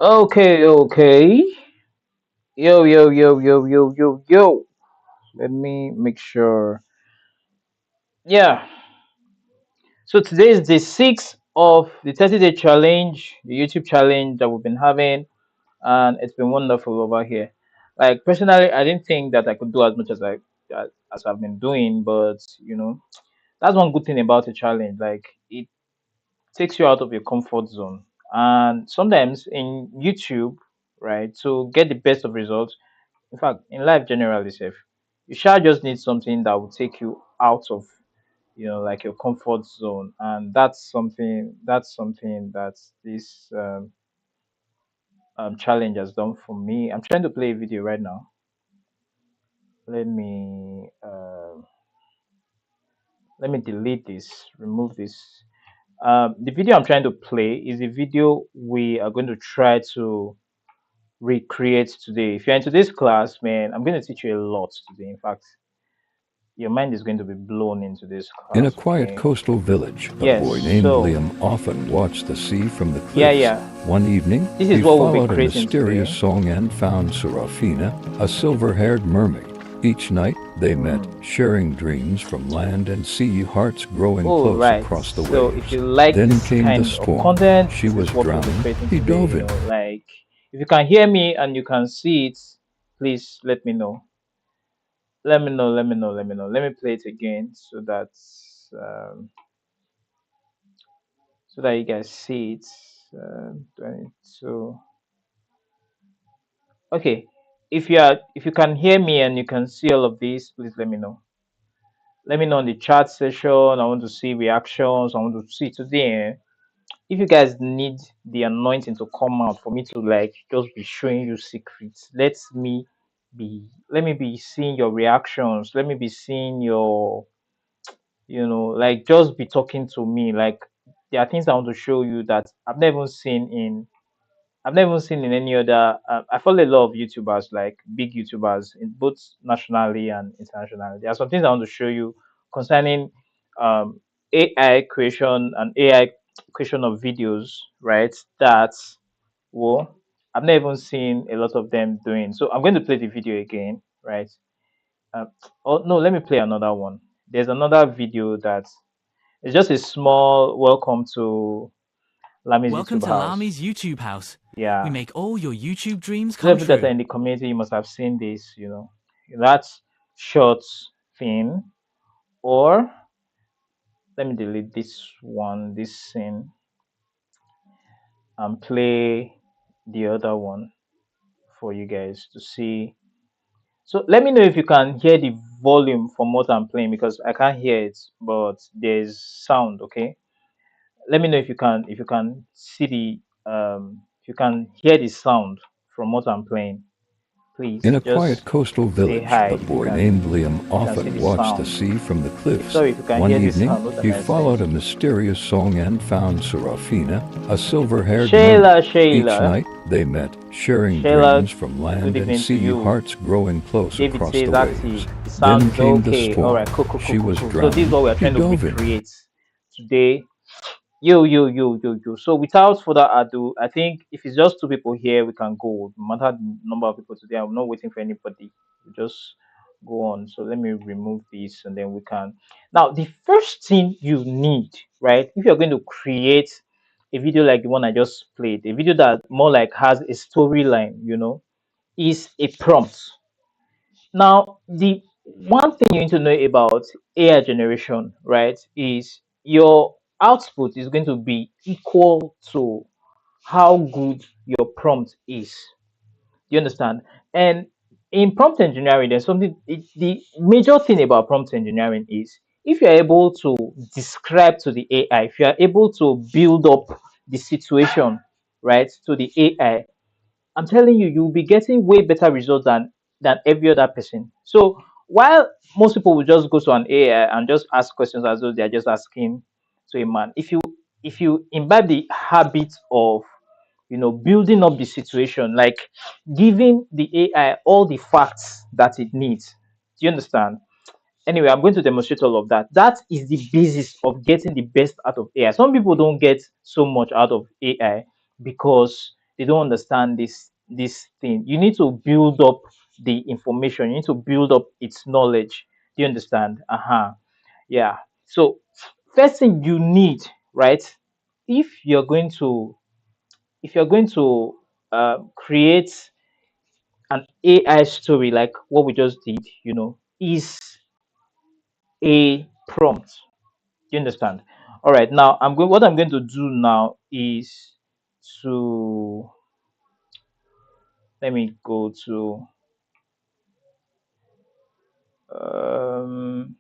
Okay, okay. Yo, yo, yo, yo, yo, yo, yo. Let me make sure. Yeah. So today is the sixth of the 30-day challenge, the YouTube challenge that we've been having, and it's been wonderful over here. Like personally, I didn't think that I could do as much as I've been doing, but that's one good thing about a challenge. Like it takes you out of your comfort zone, and sometimes in YouTube, right, to get the best of results. In fact, in life generally, safe, you shall just need something that will take you out of like your comfort zone, and that's something that this challenge has done for me. I'm trying to play a video right now. Let me delete this, remove this. The video I'm trying to play is a video we are going to try to recreate today. If you're in today's class, man, I'm going to teach you a lot today. In fact, your mind is going to be blown into this In a class, quiet okay? coastal village, a Yes, boy named so Liam often watched the sea from the yeah, cliffs. yeah. One evening, This he is what we'll be followed a creating mysterious today. song and found Serafina, a silver-haired mermaid. Each night, they met, Hmm. sharing dreams from land and sea, hearts growing All close right. across the So if waves. you like Then this came the kind of storm. content, She this is was what we'll be drowning. creating He today. dove in. Like if you can hear me and you can see it, please let me know. Let me know. Let me know. Let me know. Let me play it again um, so that you guys see it. 22. Okay. If you can hear me and you can see all of this, please let me know. Let me know in the chat session. I want to see reactions. I want to see today. If you guys need the anointing to come out for me to like just be showing you secrets, let me be seeing your reactions. Let me be seeing your like just be talking to me. Like there are things I want to show you that I've never seen in any other. I follow a lot of YouTubers, like big YouTubers, in both nationally and internationally. There are some things I want to show you concerning um, AI creation and AI creation of videos, right? That well, I've never even seen a lot of them doing. So I'm going to play the video again, right? Uh, oh no, let me play another one. There's another video that it's just a small welcome to Lami's Welcome YouTube to house. Lami's YouTube house. We Yeah. make all your YouTube dreams Those come of you that are true. in the community, you must have seen this, that short thing. Or let me delete this one, this scene, and play the other one for you guys to see. So let me know if you can hear the volume from what I'm playing because I can't hear it, but there's sound. Okay. Let me know if you can see if you can hear the sound from what I'm playing. In Please a quiet just coastal say village, hi a if you boy can named Liam if you can see often the watched the sound. sea from the cliffs. Sorry if you can One hear the evening, sound. What am he I saying? followed a mysterious song and found Serafina, a silver-haired mermaid. Shayla, Each Shayla, night, they met, sharing Shayla. dreams from Good land and evening to sea, you. hearts growing close David across the says waves. active. The sound Then is came the okay. All storm. right, cool, cool, cool, She cool, was cool. So this is drowning. what we're He trying to dove in. recreate today. Yo, yo, yo, yo, yo. So without further ado, I think if it's just two people here, we can go. No matter the number of people today, I'm not waiting for anybody. We just go on. So let me remove this and then we can. Now, the first thing you need, right? If you're going to create a video like the one I just played, a video that more like has a storyline, is a prompt. Now, the one thing you need to know about AI generation, right, is your output is going to be equal to how good your prompt is. You understand? And in prompt engineering, there's the major thing about prompt engineering is if you're able to describe to the AI, if you are able to build up the situation, right, to the AI, I'm telling you, you'll be getting way better results than every other person. So while most people will just go to an AI and just ask questions as though they're just asking to a man, if you imbibe the habit of building up the situation, like giving the AI all the facts that it needs. Do you understand? Anyway, I'm going to demonstrate all of that. That is the basis of getting the best out of AI. Some people don't get so much out of AI because they don't understand this thing. You need to build up the information. You need to build up its knowledge. Do you understand? Yeah. So first thing you need, right? If you're going to if you're going to create an AI story like what we just did, is a prompt. Do you understand? All right. Now what I'm going to do now is to let me go to um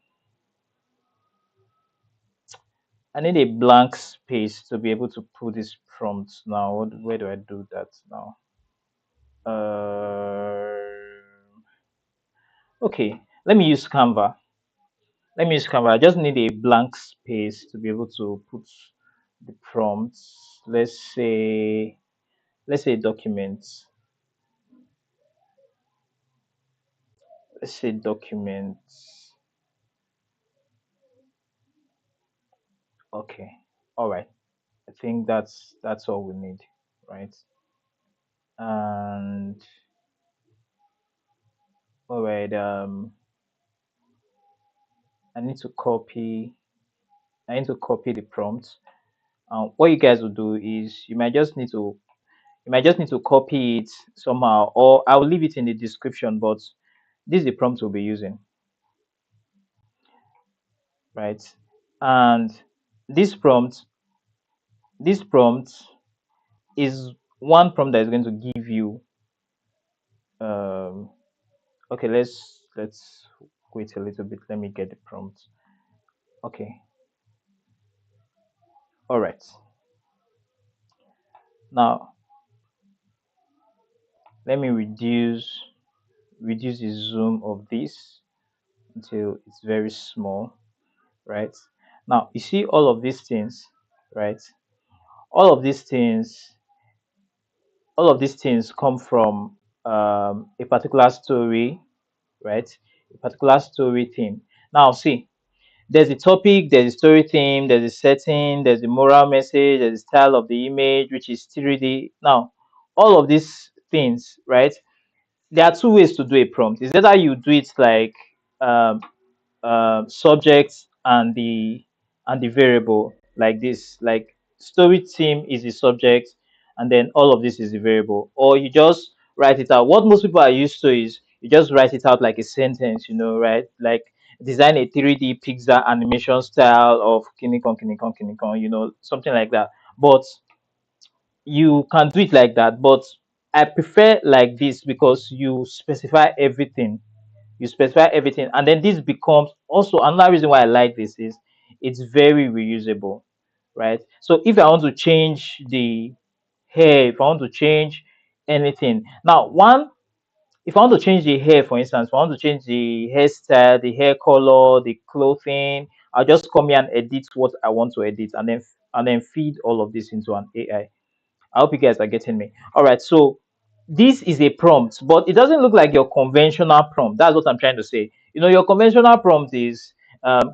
I need a blank space to be able to put this prompt now. Where do I do that now? Okay, let me use Canva. I just need a blank space to be able to put the prompts. Let's say documents. Let's say documents. Okay. All right. I think that's all we need, right? And all right. I need to copy. I need to copy the prompt. What you guys will do is you might just need to copy it somehow, or I'll leave it in the description. But this is the prompt we'll be using, right? And this prompt, this prompt is one prompt that is going to give you. Um, okay, let's wait a little bit. Let me get the prompt. Okay, all right. Now let me reduce the zoom of this until it's very small, right? Now you see all of these things, right? All of these things, all of these things come from a particular story, right? A particular story theme. Now see, there's a topic, there's a story theme, there's a setting, there's a moral message, there's a style of the image, which is 3D. Now, all of these things, right? There are two ways to do a prompt. Is either you do it like um, subject and the variable like this, like story theme is the subject, and then all of this is the variable, or you just write it out. What most people are used to is you just write it out like a sentence, right? Like design a 3D pixar animation style of kinikon kinikon kinikon, something like that. But you can do it like that, but I prefer like this because you specify everything, and then this becomes also another reason why I like this is it's very reusable, right? So if I want to change the hair, if I want to change anything now, if I want to change the hair, for instance, if I want to change the hairstyle, the hair color, the clothing, I'll just come here and edit what I want to edit, and then feed all of this into an AI. I hope you guys are getting me. All right, so this is a prompt, but it doesn't look like your conventional prompt. That's what I'm trying to say. Your conventional prompt is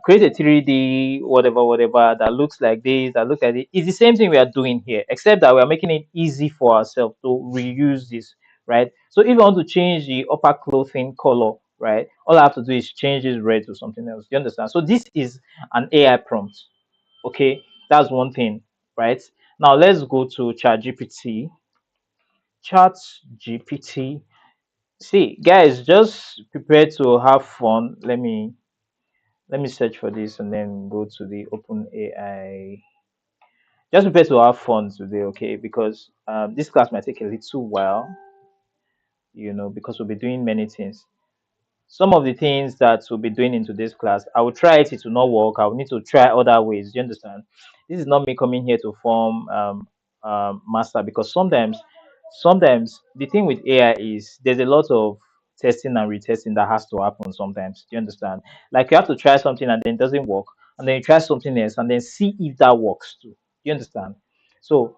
create a 3D whatever, whatever that looks like this, that looks like it. It's the same thing we are doing here, except that we are making it easy for ourselves to reuse this, right? So if I want to change the upper clothing color, right, all I have to do is change this red to something else. You understand? So this is an AI prompt. Okay, that's one thing, right? Now let's go to ChatGPT. ChatGPT. See, guys, just prepare to have fun. Let me search for this and then go to the Open AI. Just prepare to have fun today, okay? Because this class might take a little while, because we'll be doing many things. Some of the things that we'll be doing in today's class, I will try it will not work. I will need to try other ways. Do you understand? This is not me coming here to form master, because sometimes the thing with AI is there's a lot of testing and retesting that has to happen sometimes. Do you understand? Like you have to try something and then it doesn't work, and then you try something else and then see if that works too. Do you understand? So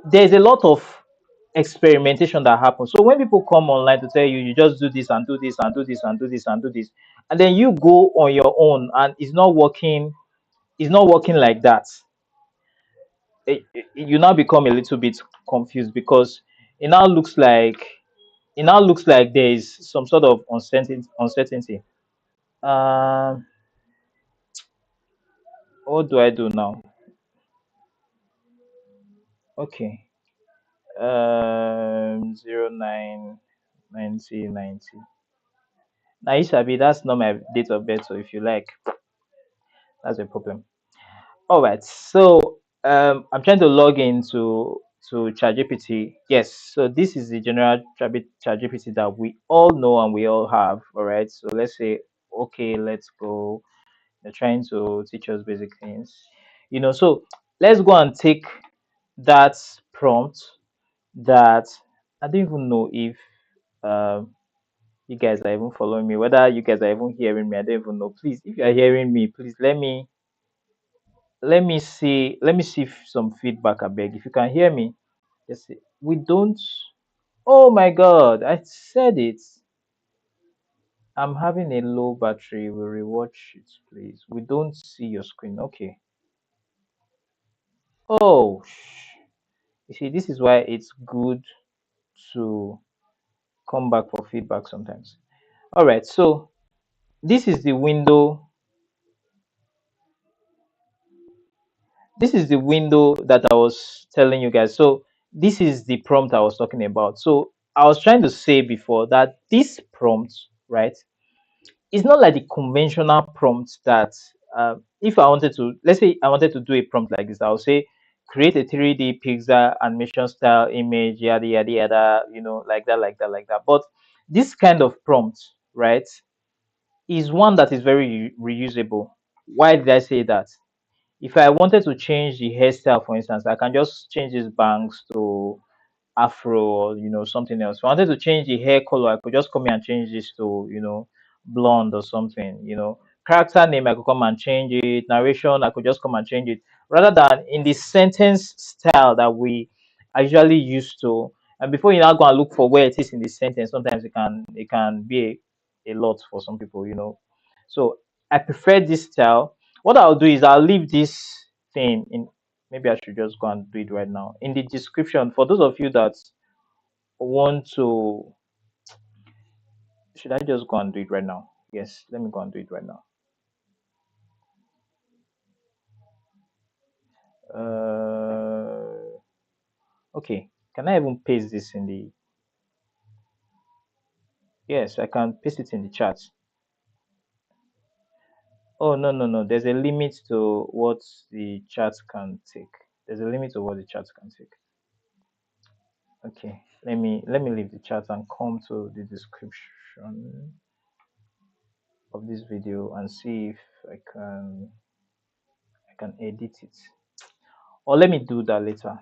there's a lot of experimentation that happens. So when people come online to tell you, you just do this and do this and do this and do this and do this, and then you go on your own and it's not working like that, you now become a little bit confused because it now looks like there is some sort of uncertainty. Um, what do I do now? Okay. 099090. Now, Isabi, that's not my date of birth, so if you like, that's a problem. All right. So I'm trying to log into ChatGPT. Yes. So this is the general ChatGPT that we all know and we all have. All right. So let's say, okay, let's go. They're trying to teach us basic things. So let's go and take that prompt that I don't even know if um you guys are even following me, whether you guys are even hearing me. I don't even know. Please, if you are hearing me, please let me see some feedback. I beg. If you can hear me, just say, we don't. Oh my God! I said it. I'm having a low battery. We'll rewatch it, please. We don't see your screen. Okay. Oh, you see, this is why it's good to come back for feedback sometimes. All right. So this is the window. This is the window that I was telling you guys. So this is the prompt I was talking about. So I was trying to say before that this prompt, right, is not like the conventional prompt that if I wanted to, let's say I wanted to do a prompt like this, I'll say create a 3D pixel animation style image, yada yada yada, like that, like that, like that. But this kind of prompt, right, is one that is very reusable. Why did I say that? If I wanted to change the hairstyle, for instance, I can just change these bangs to afro or something else. If I wanted to change the hair color, I could just come here and change this to blonde or something. Character name, I could come and change it. Narration, I could just come and change it. Rather than in the sentence style that we are usually used to. And before you now go and look for where it is in the sentence, sometimes it can be a lot for some people. So I prefer this style. What I'll do is I'll leave this thing in. Maybe I should just go and do it right now. In the description, for those of you that want to, should I just go and do it right now? Yes, let me go and do it right now. Uh, okay. Can I even paste this in the? Yes, I can paste it in the chat. Oh no no no! There's a limit to what the chat can take. There's a limit to what the chat can take. Okay, let me leave the chat and come to the description of this video and see if I can edit it. Or let me do that later,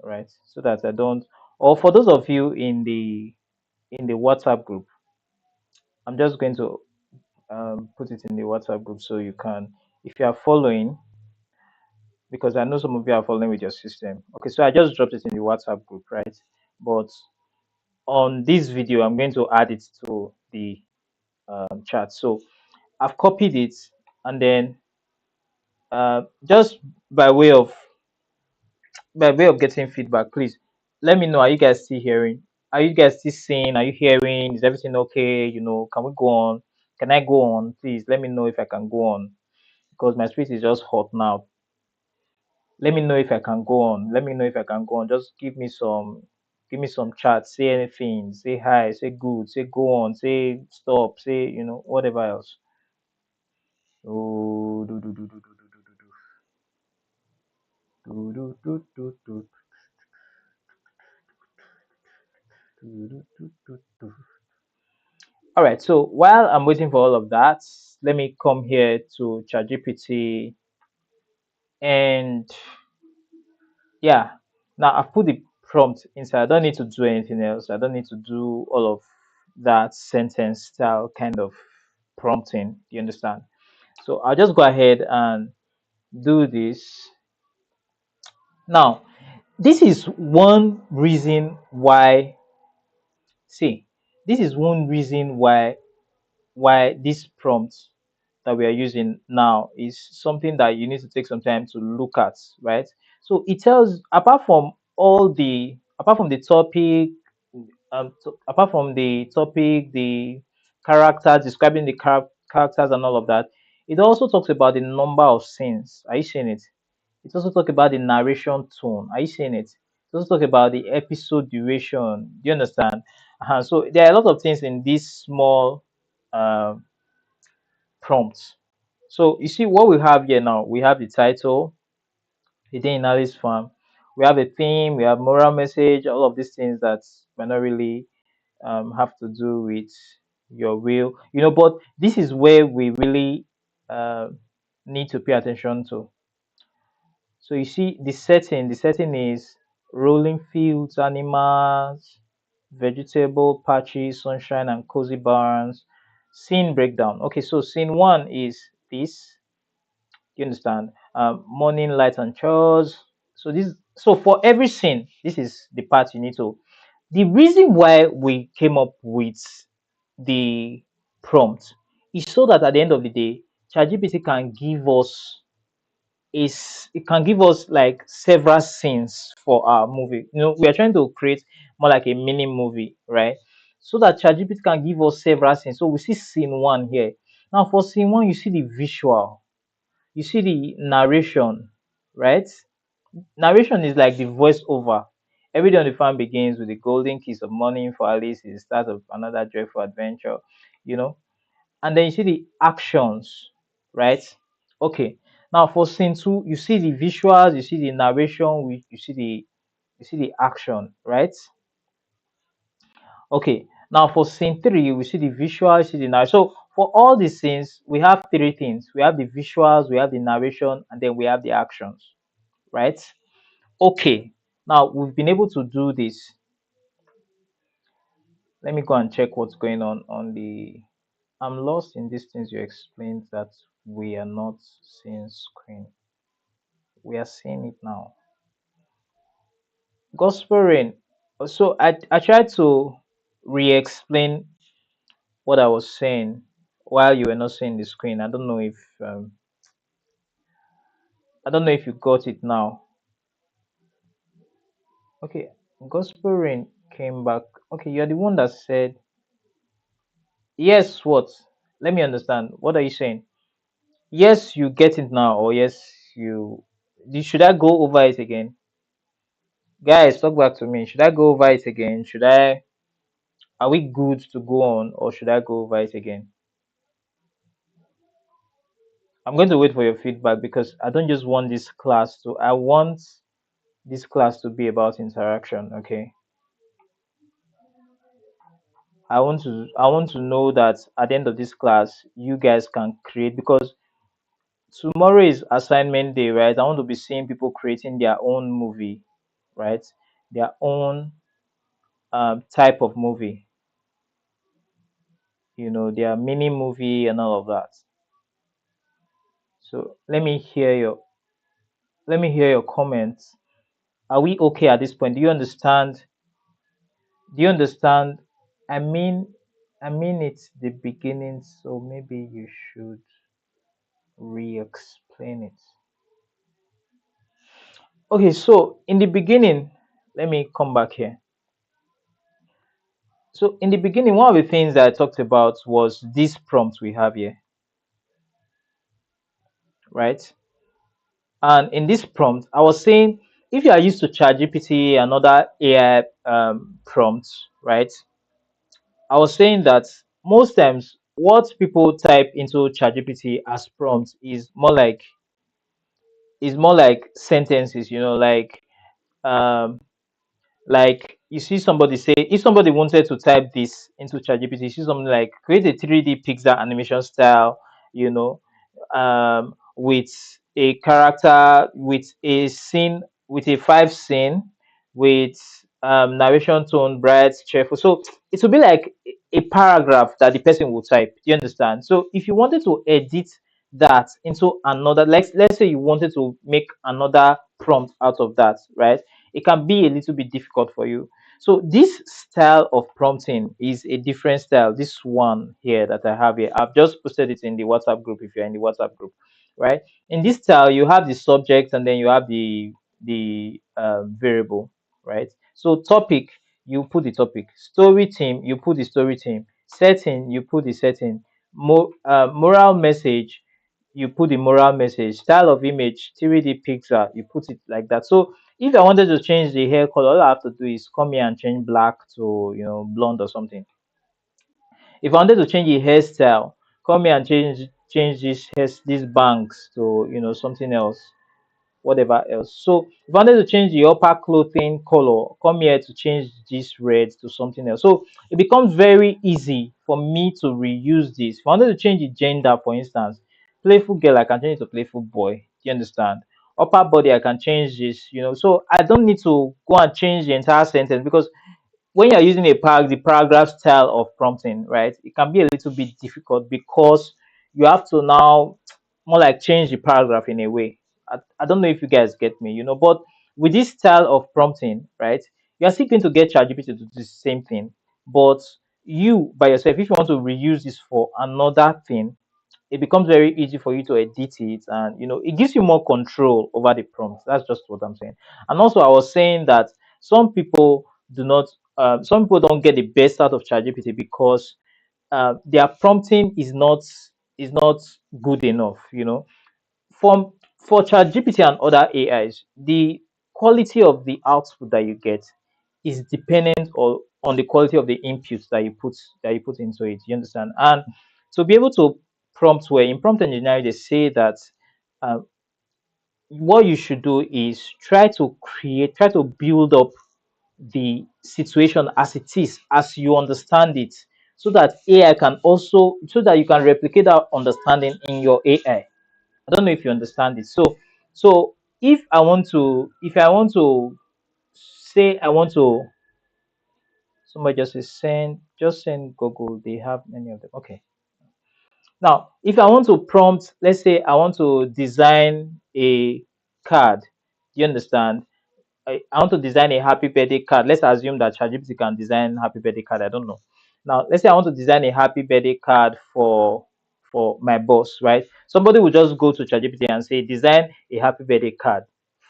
right? So that I don't. Or for those of you in the WhatsApp group, I'm just going to put it in the WhatsApp group so you can, if you are following, because I know some of you are following with your system. Okay, so I just dropped it in the WhatsApp group, right? But on this video, I'm going to add it to the chat. So I've copied it, and then just by way of getting feedback, please let me know. Are you guys still hearing? Are you guys still seeing? Are you hearing? Is everything okay? Can we go on? Can I go on? Please let me know if I can go on because my spirit is just hot now. Let me know if I can go on. Let me know if I can go on. Just give me some chat. Say anything. Say hi. Say good. Say go on. Say stop. Say whatever else. Oh, do. All right. So while I'm waiting for all of that, let me come here to ChatGPT and yeah. Now I've put the prompt inside. I don't need to do anything else. I don't need to do all of that sentence style kind of prompting. Do you understand? So I'll just go ahead and do this. Now, this is one reason why. See, this is one reason why this prompt that we are using now is something that you need to take some time to look at, right? So it tells, apart from the topic, apart from the topic, the characters, describing the characters and all of that, it also talks about the number of scenes. Are you seeing it? It also talks about the narration tone. Are you seeing it? It also talks about the episode duration. Do you understand? So there are a lot of things in this small uh, prompts. So you see what we have here now. We have the title, hidden in Alice Farm. We have a theme. We have moral message. All of these things that might not really have to do with your will, But this is where we really uh, need to pay attention to. So you see the setting. The setting is rolling fields, animals, vegetable patches, sunshine, and cozy barns. Scene breakdown. Okay, so scene one is this. You understand? Morning light and chores. So for every scene, this is the part you need to. The reason why we came up with the prompt is so that at the end of the day, ChatGPT can give us it can give us like several scenes for our movie. We are trying to create more like a mini movie, right? So that ChatGPT can give us several scenes. So we see scene one here. Now for scene one, you see the visual, you see the narration, right? Narration is like the voiceover. Every day on the farm begins with the golden kiss of morning for Alice, is the start of another joyful adventure, you know. And then you see the actions, right? Okay. Now for scene two, you see the visuals, you see the narration, you see the action, right? Okay. Now for scene three, we see the visuals, see the narration. So for all the scenes, we have three things. We have the visuals, we have the narration, and then we have the actions, right? Okay. Now we've been able to do this. Let me go and check what's going on the. I'm lost in these things you explained that we are not seeing screen. We are seeing it now. Gospel rain. So I tried to re-explain what I was saying while you were not seeing the screen. I don't know if you got it now. Okay, gospel rain came back. Okay, you're the one that said yes. What? Let me understand. What are you saying? Yes, you get it now, or yes, should I go over it again? Guys, talk back to me. Should I go over it again? Are we good to go on, or should I go over it again? I'm going to wait for your feedback because I don't just want I want this class to be about interaction, okay? I want to know that at the end of this class, you guys can create, because tomorrow is assignment day, right? I want to be seeing people creating their own movie, right? Their own type of movie, their mini movie and all of that. So let me hear your comments. Are we okay at this point? Do you understand? Do you understand? I mean, it's the beginning, so maybe you should re-explain it. Okay, so in the beginning, let me come back here. So in the beginning, one of the things that I talked about was this prompt we have here, right? And in this prompt, I was saying if you are used to ChatGPT and other AI prompts, right? I was saying that most times what people type into ChatGPT as prompts is more like sentences, um like you see somebody say, if somebody wanted to type this into ChatGPT, you see something like create a 3D Pixar animation style, you know, with a character, with a scene, with a five scene, with narration tone, bright, cheerful. So it will be like a paragraph that the person will type. Do you understand? So if you wanted to edit that into another, like let's say you wanted to make another prompt out of that, right? It can be a little bit difficult for you. So this style of prompting is a different style. This one here that I have here, I've just posted it in the WhatsApp group if you're in the WhatsApp group, right? In this style, you have the subject and then you have the variable, right? So topic, you put the topic. Story theme, you put the story theme. Setting, you put the setting. Moral message, you put the moral message. Style of image, 3D picture, you put it like that. So if I wanted to change the hair color, all I have to do is come here and change black to blonde or something. If I wanted to change the hairstyle, come here and change these bangs to something else, whatever else. So if I wanted to change the upper clothing color, come here to change this red to something else. So it becomes very easy for me to reuse this. If I wanted to change the gender, for instance, playful girl, I can change it to playful boy. Do you understand? Upper body, I can change this. So I don't need to go and change the entire sentence, because when you're using the paragraph style of prompting, right, it can be a little bit difficult because you have to now more like change the paragraph in a way. I don't know if you guys get me. But with this style of prompting, right, you're still going to get ChatGPT to do the same thing, but you by yourself, if you want to reuse this for another thing, it becomes very easy for you to edit it, and it gives you more control over the prompt. That's just what I'm saying. And also I was saying that some people do not some people don't get the best out of ChatGPT because their prompting is not good enough. For ChatGPT and other AIs, the quality of the output that you get is dependent on the quality of the inputs that you put into it. You understand? And to be able to prompt well in prompt engineering, they say that uh, what you should do is try to build up the situation as it is, as you understand it, so that you can replicate that understanding in your AI. I don't know if you understand it. So if I want to say I want to somebody just is saying just send Google, they have many of them. Okay. Now, if I want to prompt, let's say I want to design a card. Do you understand? I want to design a happy birthday card. Let's assume that ChatGPT can design happy birthday card. I don't know. Now, let's say I want to design a happy birthday card for my boss, right? Somebody will just go to ChatGPT and say, design a happy birthday card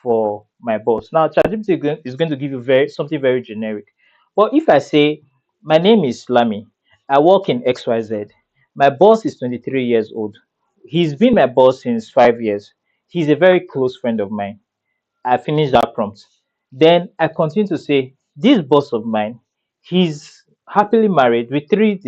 for my boss. Now, ChatGPT is going to give you something very generic. But if I say, my name is Lami, I work in XYZ, my boss is 23 years old, he's been my boss since 5 years, he's a very close friend of mine. I finish that prompt. Then I continue to say, this boss of mine, he's happily married with three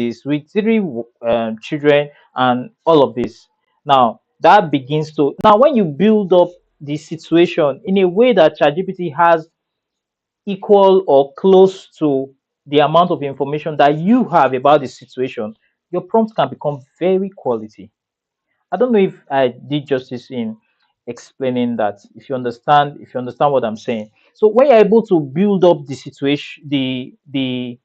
children and all of this. Now that begins to now when you build up the situation in a way that ChatGPT has equal or close to the amount of information that you have about the situation, your prompt can become very quality. I don't know if I did justice in explaining that. If you understand what I'm saying. So when you're able to build up the situation, the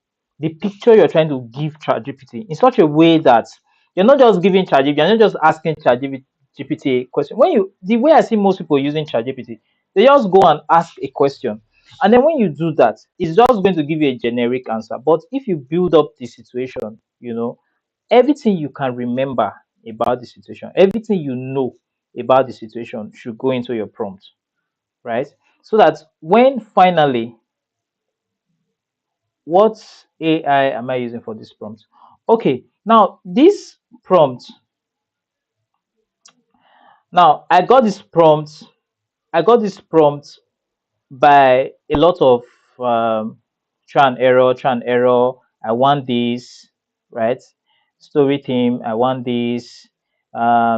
picture you're trying to give ChatGPT in such a way that you're not just giving ChatGPT, you're not just asking ChatGPT a question. The way I see most people using ChatGPT, they just go and ask a question. And then when you do that, it's just going to give you a generic answer. But if you build up the situation, everything you can remember about the situation, everything you know about the situation should go into your prompt, right? So that when finally, what AI am I using for this prompt? Okay, now I got this prompt. I got this prompt by a lot of um, trial and error. I want this, right? Story theme. I want this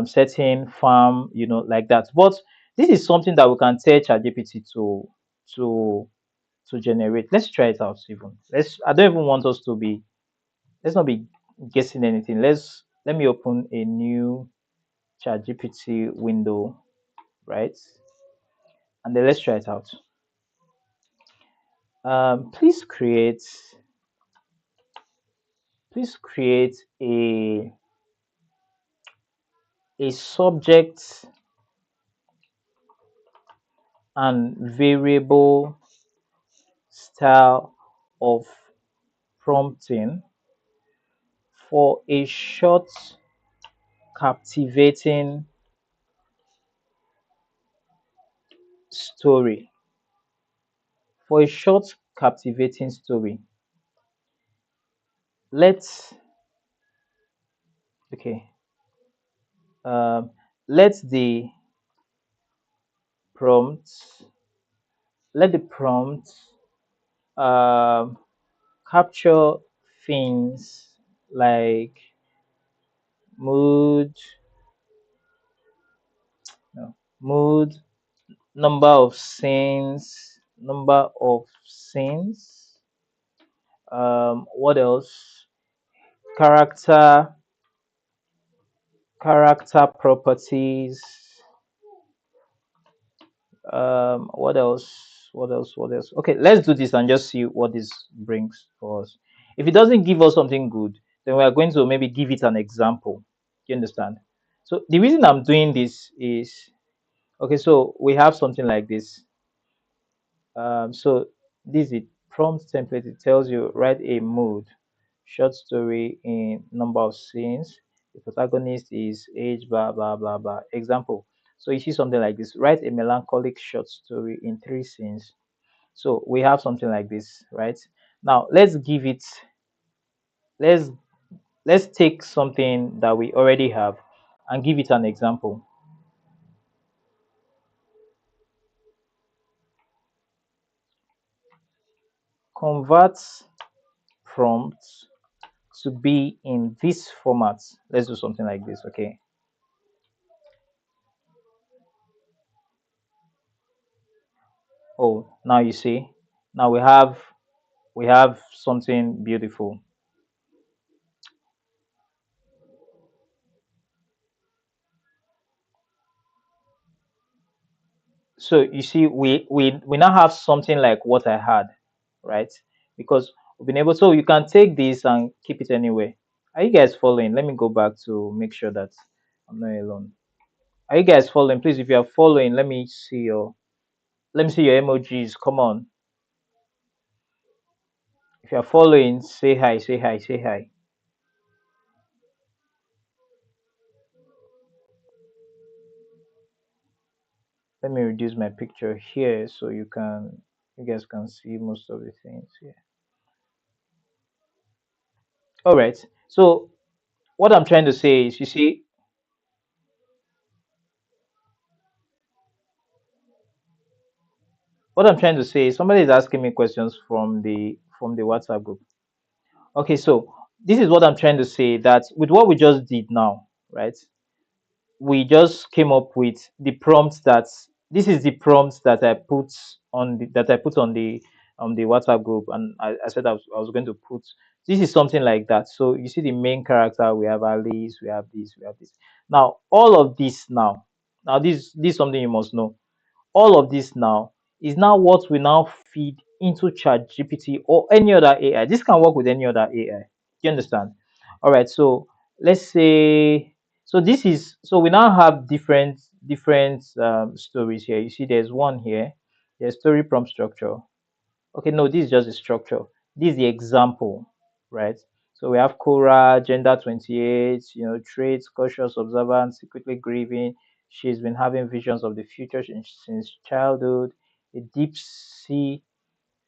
setting farm, like that. But this is something that we can tell ChatGPT to to generate. Let's try it out. Even let's. I don't even want us to be. Let's not be guessing anything. Let me open a new ChatGPT window, right? And then let's try it out. Please create a subject and variable style of prompting for a short, captivating story. For a short, captivating story, let's okay. Um, let the prompt let the prompt um, capture things like mood, no, mood, number of scenes. What else? Character, character properties. What else? What else? What else? Okay, let's do this and just see what this brings for us. If it doesn't give us something good, then we are going to maybe give it an example. You understand? So the reason I'm doing this is okay. So we have something like this. So this is prompt template. It tells you write a mood, short story in number of scenes. The protagonist is age, blah blah blah blah. Example. So you see something like this. Write a melancholic short story in 3 scenes. So we have something like this, right? Now let's give it. Let's let's take something that we already have and give it an example. Convert prompts to be in this format. Let's do something like this, okay? Oh, now you see. Now we have something beautiful. So you see, we now have something like what I had, right? Because we've been able. So you can take this and keep it anywhere. Are you guys following? Let me go back to make sure that I'm not alone. Are you guys following? Please, if you are following, let me see your emojis. Come on. If you are following, say hi, say hi, say hi. Let me reduce my picture here so you guys can see most of the things here. All right. So what I'm trying to say is, you see, what I'm trying to say is somebody is asking me questions from the WhatsApp group. Okay, so this is what I'm trying to say, that with what we just did now, right? We just came up with the prompts that this is the prompts that I put on the WhatsApp group, and I said I was going to put this is something like that. So you see the main character, we have Alice, we have this, we have this. Now all of this now this is something you must know. All of this now is now what we now feed into chat gpt or any other AI. This can work with any other AI. You understand? All right, so let's say, so this is, so we now have different stories here. You see there's one here, there's story prompt structure. Okay, no, this is just the structure. This is the example, right? So we have Cora, gender 28, traits, cautious, observant, secretly grieving. She's been having visions of the future since childhood. A deep sea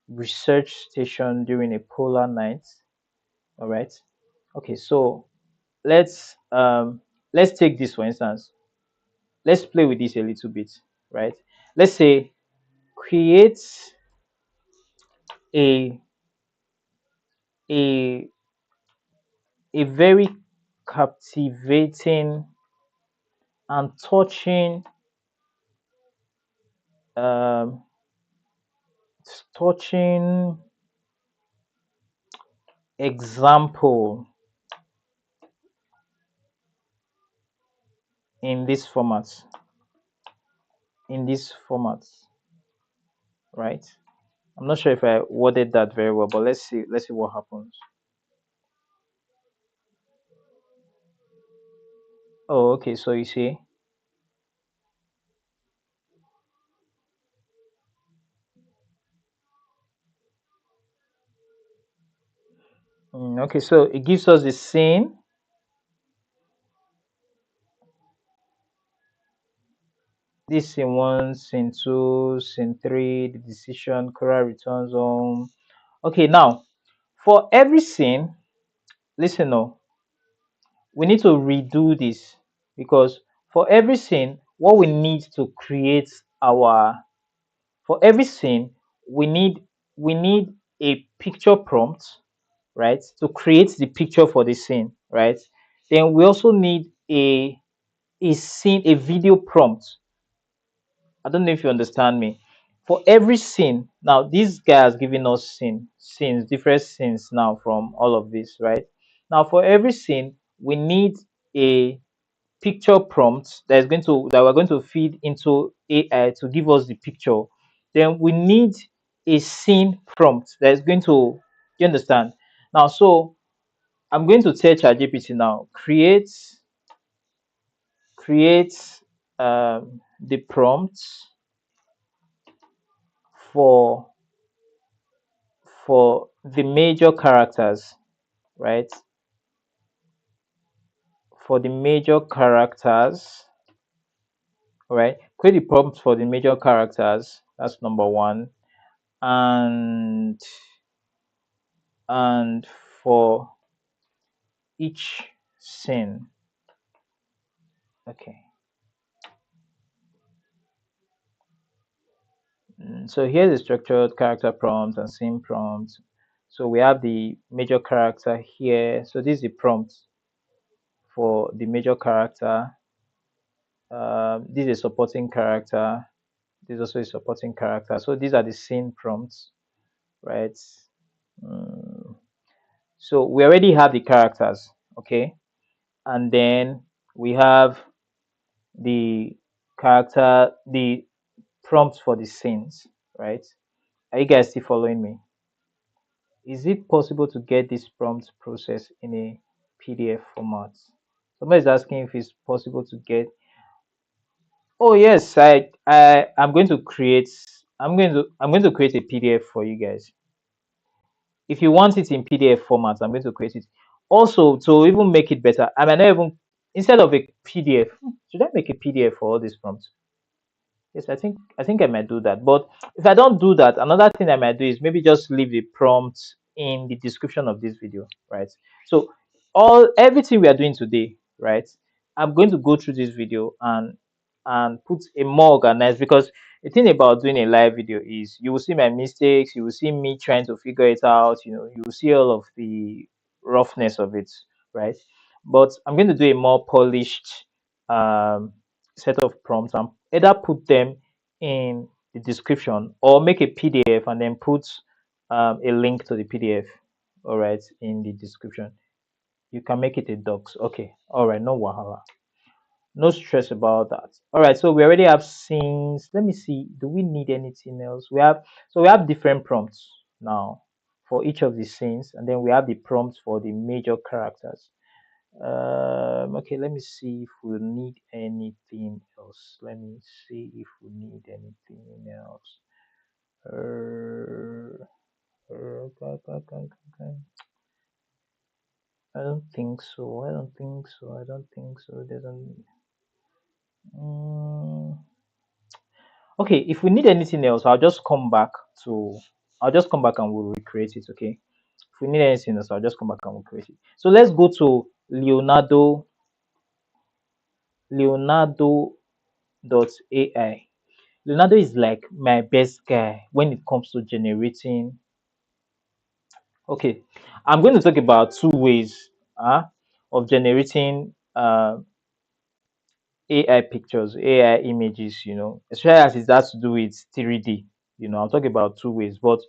research station during a polar night. All right. Okay, so let's um let's take this for instance. Let's play with this a little bit, right? Let's say create a a a very captivating and um, touching example in this format. In this format, right? I'm not sure if I worded that very well, but let's see. Let's see what happens. Oh, okay. So you see, okay. So it gives us the scene. this scene one, scene two, scene three, the decision, Cora returns home. Okay, now for every scene, listen now, we need to redo this because for every scene, what we need to create our for every scene, we need a picture prompt, right? To create the picture for the scene, right? Then we also need a video prompt. I don't know if you understand me. For every scene, now this guy has given us scenes, different scenes now from all of this, right? Now for every scene, we need a picture prompt that we're going to feed into AI to give us the picture. Then we need a scene prompt that is going to, you understand? Now, so I'm going to tell ChatGPT now, create the prompts for the major characters, right? For the major characters, all right? Create the prompts for the major characters. That's number one. And for each scene. Okay. So here's the structured character prompt and scene prompt. So we have the major character here. So this is the prompt for the major character. This is a supporting character. This is also a supporting character. So these are the scene prompts, right? Mm, So we already have the characters, okay? And then we have the the prompts for the scenes, right? Are you guys still following me? Is it possible to get this prompt process in a PDF format? Somebody is asking if it's possible to get. Oh yes, I'm going to create. I'm going to create a PDF for you guys. If you want it in PDF format, I'm going to create it. Also, to even make it better, I might not even instead of a PDF. Should I make a PDF for all these prompts? Yes, I think I might do that. But if I don't do that, another thing I might do is maybe just leave the prompt in the description of this video, right? So everything we are doing today, right? I'm going to go through this video and put a more organized because the thing about doing a live video is you will see my mistakes, you will see me trying to figure it out, you will see all of the roughness of it, right? But I'm going to do a more polished um set of prompts and either put them in the description or make a PDF and then put a link to the PDF, all right, in the description. You can make it a docs. Okay, all right, no wahala. No stress about that. All right, so we already have scenes. Let me see. Do we need anything else? We have different prompts now for each of the scenes, and then we have the prompts for the major characters. Okay, let me see if we need anything else. Let me see if we need anything else. Okay. I don't think so. I don't think so. I don't think so. There's an. Mm, okay, if we need anything else, I'll just come back to. I'll just come back and we'll recreate it. Okay. If we need anything else, I'll just come back and we'll create it. So let's go to Leonardo.ai. Leonardo is like my best guy when it comes to generating. Okay, I'm going to talk about two ways of generating AI pictures, AI images, especially as it has to do with 3D. I'll talk about two ways, but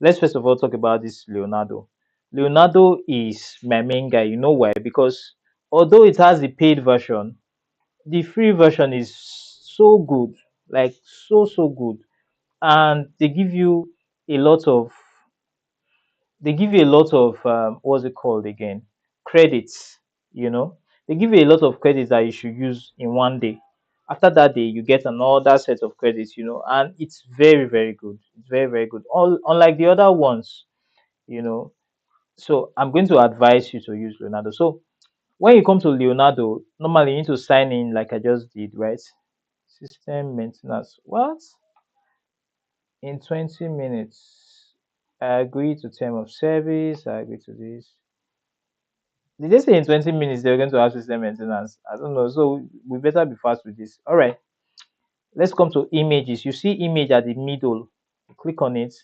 let's first of all talk about this Leonardo. Leonardo is my main guy. You know why? Because although it has the paid version, the free version is so good, like so good, and a lot of they give you a lot of what's it called again, credits. They give you a lot of credits that you should use in one day. After that day you get another set of credits, and it's very very good. It's very very good, all unlike the other ones. you know so I'm going to advise you to use Leonardo. So when you come to Leonardo, normally you need to sign in like I just did, right? System maintenance. What? In 20 minutes. I agree to term of service. I agree to this. Did they say in 20 minutes they're going to have system maintenance? I don't know. So we better be fast with this. All right. Let's come to images. You see image at the middle. Click on it,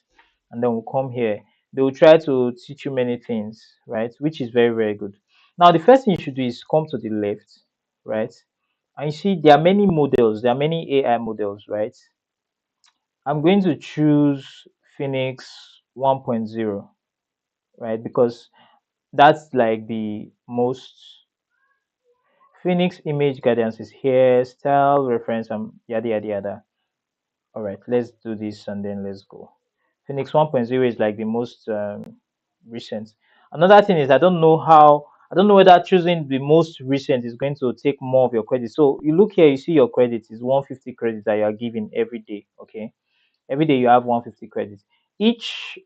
and then we'll come here. They will try to teach you many things, right? Which is very, very good. Now, the first thing you should do is come to the left, right? And you see there are many models. There are many AI models, right? I'm going to choose Phoenix 1.0, right? Because that's like the most. Phoenix image guidance is here, style, reference, and yada yada yada. All right, let's do this and then let's go. Phoenix 1.0 is like the most recent. Another thing is I don't know whether choosing the most recent is going to take more of your credit. So you look here, you see your credit is 150 credits that you are giving every day. Okay, every day you have 150 credits. Each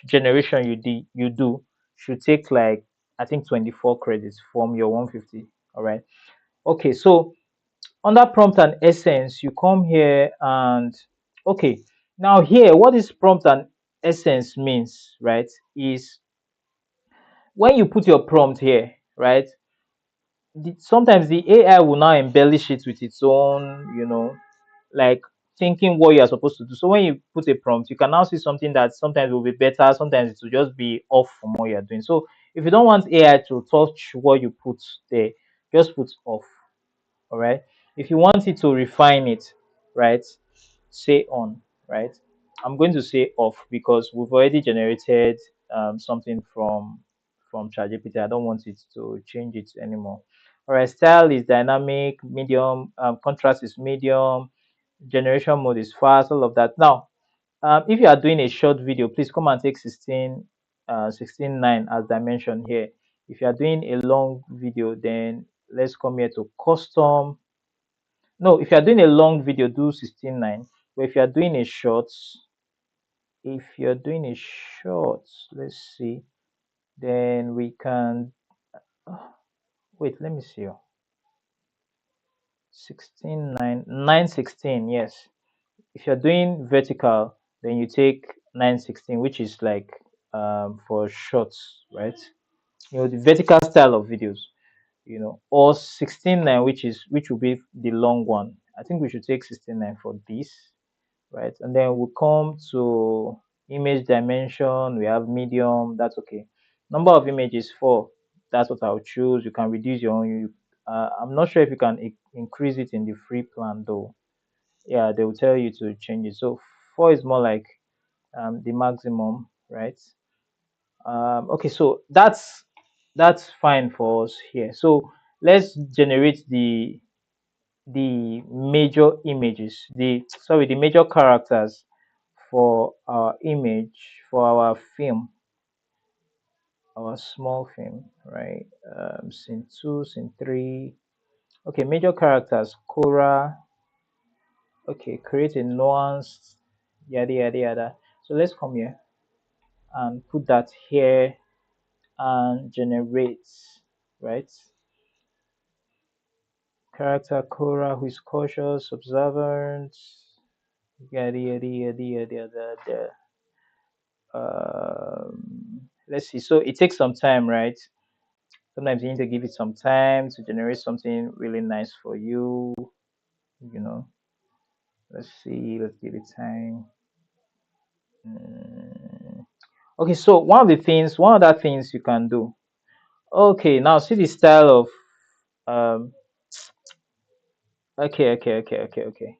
generation you do should take like I think 24 credits from your 150. All right. Okay, so under prompt and essence, you come here and okay. Now here, what this prompt and essence means, right, is when you put your prompt here, right, sometimes the AI will now embellish it with its own, like thinking what you are supposed to do. So when you put a prompt, you can now see something that sometimes will be better, sometimes it will just be off from what you're doing. So if you don't want AI to touch what you put there, just put off. All right. If you want it to refine it, right, say on, right. I'm going to say off because we've already generated something from ChatGPT. I don't want it to change it anymore. All right. Style is dynamic, medium. Contrast is medium. Generation mode is fast. All of that. Now, if you are doing a short video, please come and take 16:9 as dimension here. If you are doing a long video, then let's come here to custom. No, if you are doing a long video, do 16:9. But if you are doing a short, let's see, then we can. Wait, let me see. 16:9, 9:16. Yes. If you're doing vertical, then you take 9:16, which is like for shorts, right? The vertical style of videos, or 16:9, which will be the long one. I think we should take 16:9 for this, right? And then we come to image dimension. We have medium. That's okay. Number of images, 4. That's what I'll choose. You can reduce your own. I'm not sure if you can increase it in the free plan though. Yeah, they will tell you to change it. So 4 is more like the maximum, right? Okay, so that's fine for us here. So let's generate the major images, the major characters for our image, for our film, our small film, right? Scene 2, scene 3. Okay, major characters, Cora. Okay, create a nuance, yada yada yada. So let's come here and put that here and generate, right? Character Cora, who is cautious, observant, yada yada yada yada yada. Let's see. So it takes some time, right? Sometimes you need to give it some time to generate something really nice for you. You know. Let's see. Let's give it time. Mm. Okay. So one of the things you can do. Okay. Now see the style of. Um. Okay. Okay. Okay. Okay. Okay.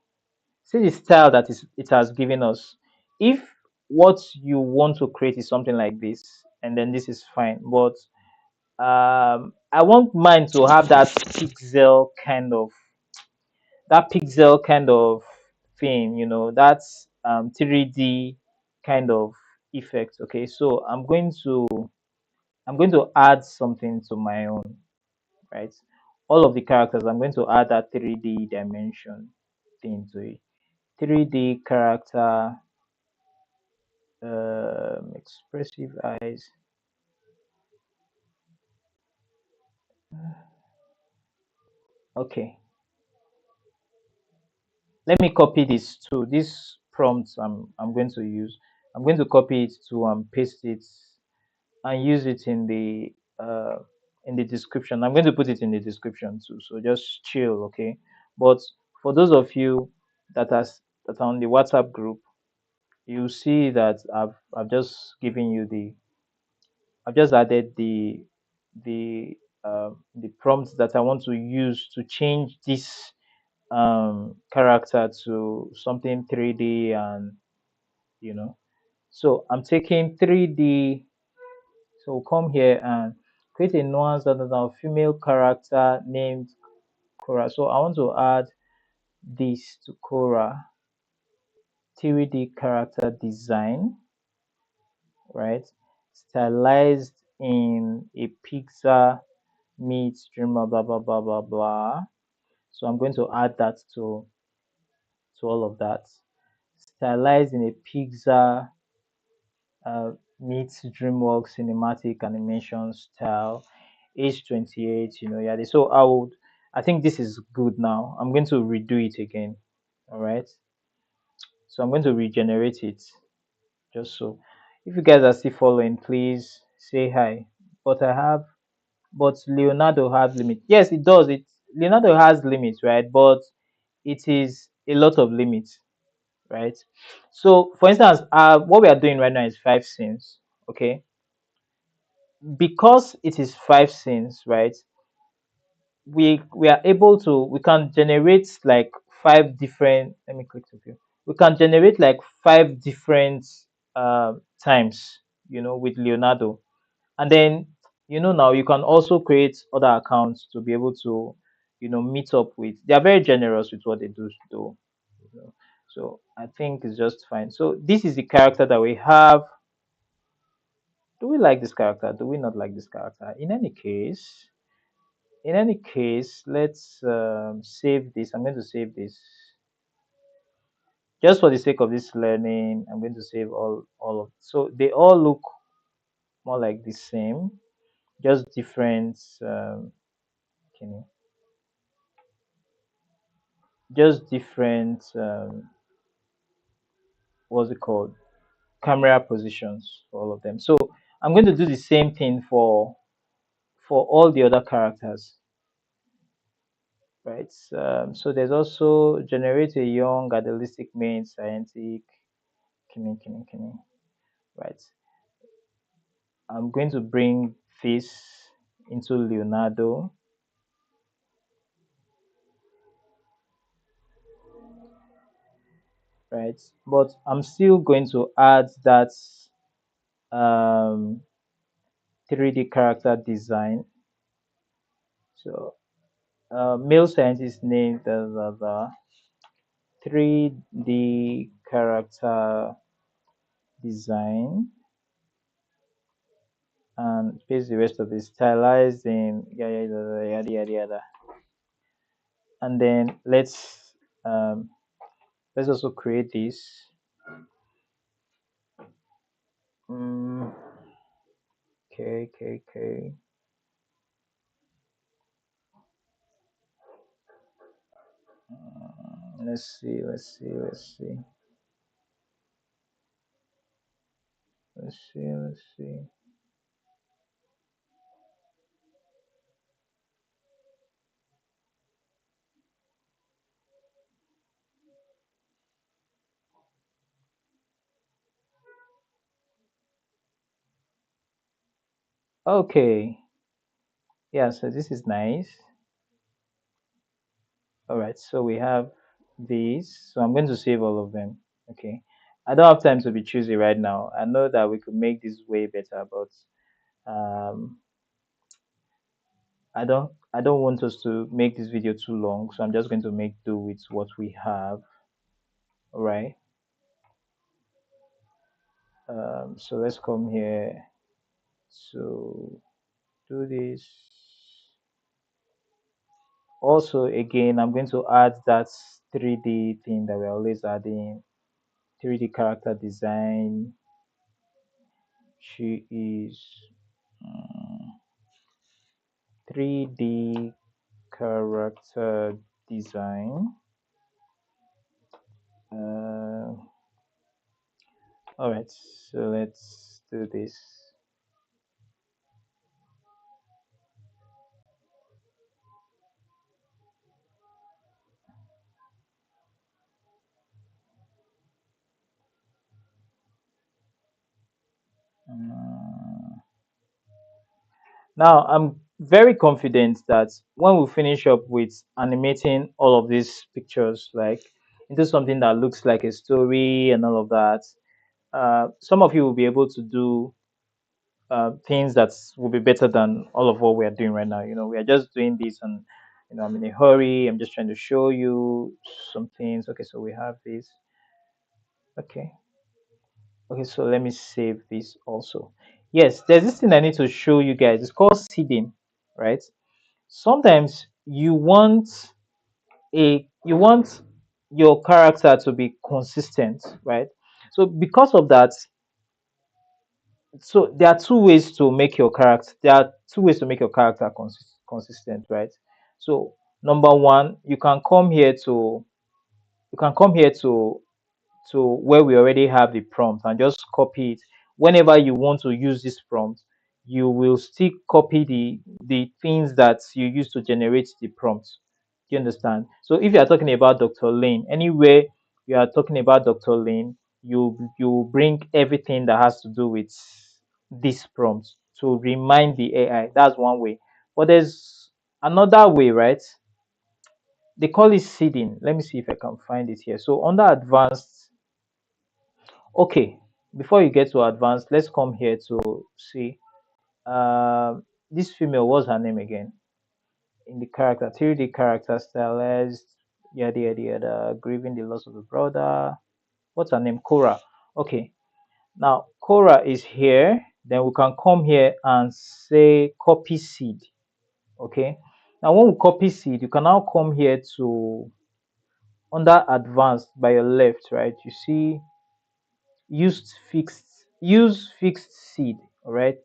See the style that it has given us. If what you want to create is something like this, and then this is fine, but I want mine to have that pixel kind of thing, that's 3D kind of effect. Okay, so I'm going to add something to my own, right? All of the characters, I'm going to add that 3D dimension thing to it. 3D character, expressive eyes. Okay, let me copy this to this prompt I'm going to use. I'm going to copy it to paste it and use it in the description. I'm going to put it in the description too. So just chill, okay? But for those of you that are on the WhatsApp group, you see that I've just given you I've just added the the prompts that I want to use to change this character to something 3D, and you know. So I'm taking 3D. So we'll come here and create a nuance that is our female character named Cora. So I want to add this to Cora 3D character design, right? Stylized in a Pixar meets Dreamer, blah blah blah blah blah. So I'm going to add that to all of that. Stylized in a Pixar uh, meets DreamWorks cinematic animation style, age 28. You know, yeah. So I think this is good now. I'm going to redo it again. All right. So I'm going to regenerate it just so. If you guys are still following, please say hi. But Leonardo has limit. Yes, it does. Leonardo has limits, right? But it is a lot of limits, right? So, for instance, what we are doing right now is five scenes. Okay, because it is five scenes, right? We are able to we can generate like five different. Let me click to view. We can generate like five different times, with Leonardo, and then now you can also create other accounts to be able to meet up with. They are very generous with what they do. So I think it's just fine. So this is the character that we have. Do we like this character? Do we not like this character? In any case, let's save this. I'm going to save this just for the sake of this learning. I'm going to save all of. So they all look more like the same, just different. You know, just different. What's it called? Camera positions for all of them. So I'm going to do the same thing for all the other characters, right? So there's also generate a young idealistic main scientific. Kimi, right? I'm going to bring this into Leonardo, right? But I'm still going to add that um, 3D character design. So male scientist name the 3D character design, and paste the rest of it stylized in yada yada yada. And then let's also create this. Mm, okay. Let's see. Okay. Yeah, so this is nice. All right, so we have these. So I'm going to save all of them. Okay. I don't have time to be choosy right now. I know that we could make this way better, but um I don't want us to make this video too long, so I'm just going to make do with what we have. All right. So let's come here to do this. Also, again, I'm going to add that 3D thing that we're always adding, 3D character design. She is 3D character design. All right, so let's do this. Mm. Now, I'm very confident that when we finish up with animating all of these pictures, like into something that looks like a story and all of that, some of you will be able to do things that will be better than all of what we are doing right now. We are just doing this, and I'm in a hurry. I'm just trying to show you some things. Okay, so we have this. Okay, okay, so let me save this also. Yes, there's this thing I need to show you guys. It's called seeding, right? Sometimes you want your character to be consistent, right? So because of that, so there are two ways to make your character there are two ways to make your character consistent, right? So number one, you can come here to where we already have the prompt and just copy it. Whenever you want to use this prompt, you will still copy the things that you use to generate the prompt. Do you understand? So if you are talking about Dr. Lane, anywhere you are talking about Dr. Lane, you bring everything that has to do with this prompt to remind the AI. That's one way. But there's another way, right? They call it seeding. Let me see if I can find it here. So under advanced, okay, before you get to advanced, let's come here to see. This female, what's her name again? In the character, 3D character stylized, yada yada yada, grieving the loss of a brother. What's her name? Cora. Okay, now Cora is here. Then we can come here and say copy seed. Okay, now when we copy seed, you can now come here to under advanced by your left, right? You see use fixed seed. All right,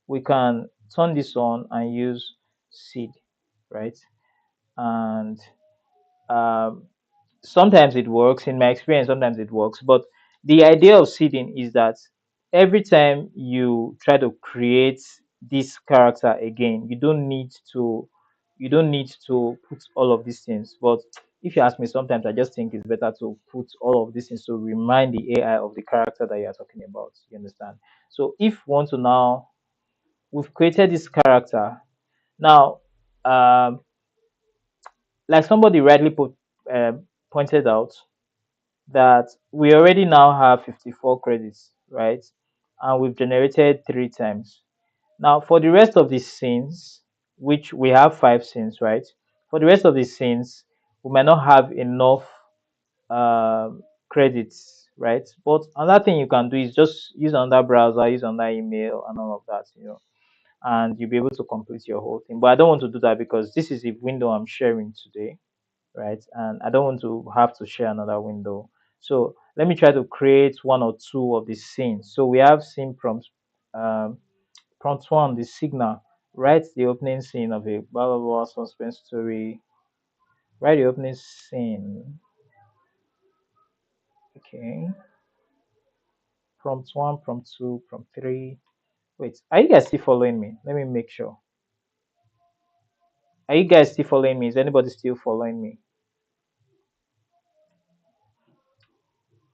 we can turn this on and use seed, right? And um, sometimes it works. In my experience, sometimes it works, but the idea of seeding is that every time you try to create this character again, you don't need to put all of these things. But if you ask me, sometimes I just think it's better to put all of these things to remind the AI of the character that you are talking about. You understand? So if we want to now, we've created this character. Now, like somebody rightly pointed out, that we already now have 54 credits, right? And we've generated 3 times. Now, for the rest of these scenes, which we have 5 scenes, right? For the rest of these scenes, we might not have enough credits, right? But another thing you can do is just use another browser, use another email, and all of that, and you'll be able to complete your whole thing. But I don't want to do that because this is the window I'm sharing today, right? And I don't want to have to share another window. So let me try to create one or two of these scenes. So we have scene prompts. Prompt one, the signal. Write the opening scene of a blah blah blah suspense story. Write the opening scene. Okay. Prompt one, prompt two, prompt three. Wait, are you guys still following me? Let me make sure. Are you guys still following me? Is anybody still following me?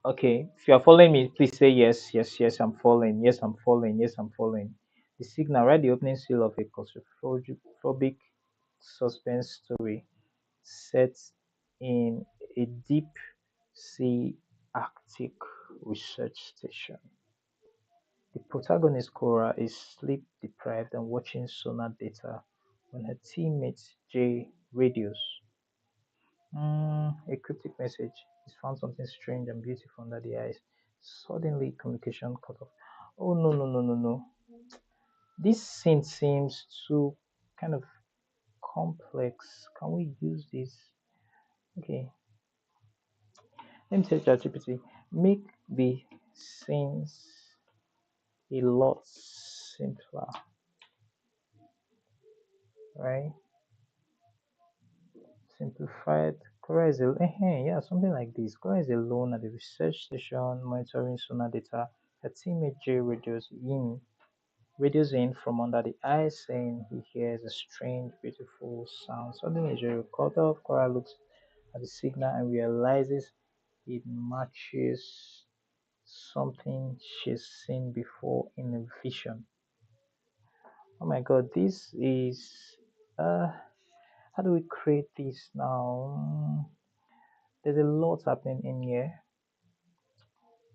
Okay, if you are following me, please say yes, yes, yes, I'm following. Yes, I'm following. Yes, I'm following. The signal, write the opening seal of a claustrophobic suspense story set in a deep sea Arctic research station. The protagonist, Cora, is sleep deprived and watching sonar data when her teammate Jay radios. A cryptic message. He's found something strange and beautiful under the eyes. Suddenly, communication cut off. Oh, no, no, no, no, no. This scene seems too kind of complex. Can we use this? Okay, let me tell ChatGPT. Make the scenes a lot simpler, right? Simplified. Cora is yeah, something like this. Cora is alone at the research station monitoring sonar data Let's image radios in from under the eye, saying he hears a strange, beautiful sound. Suddenly, J recorder of Cora looks at the signal and realizes it matches something she's seen before in a vision. Oh my god, this is uh how do we create this now? There's a lot happening in here.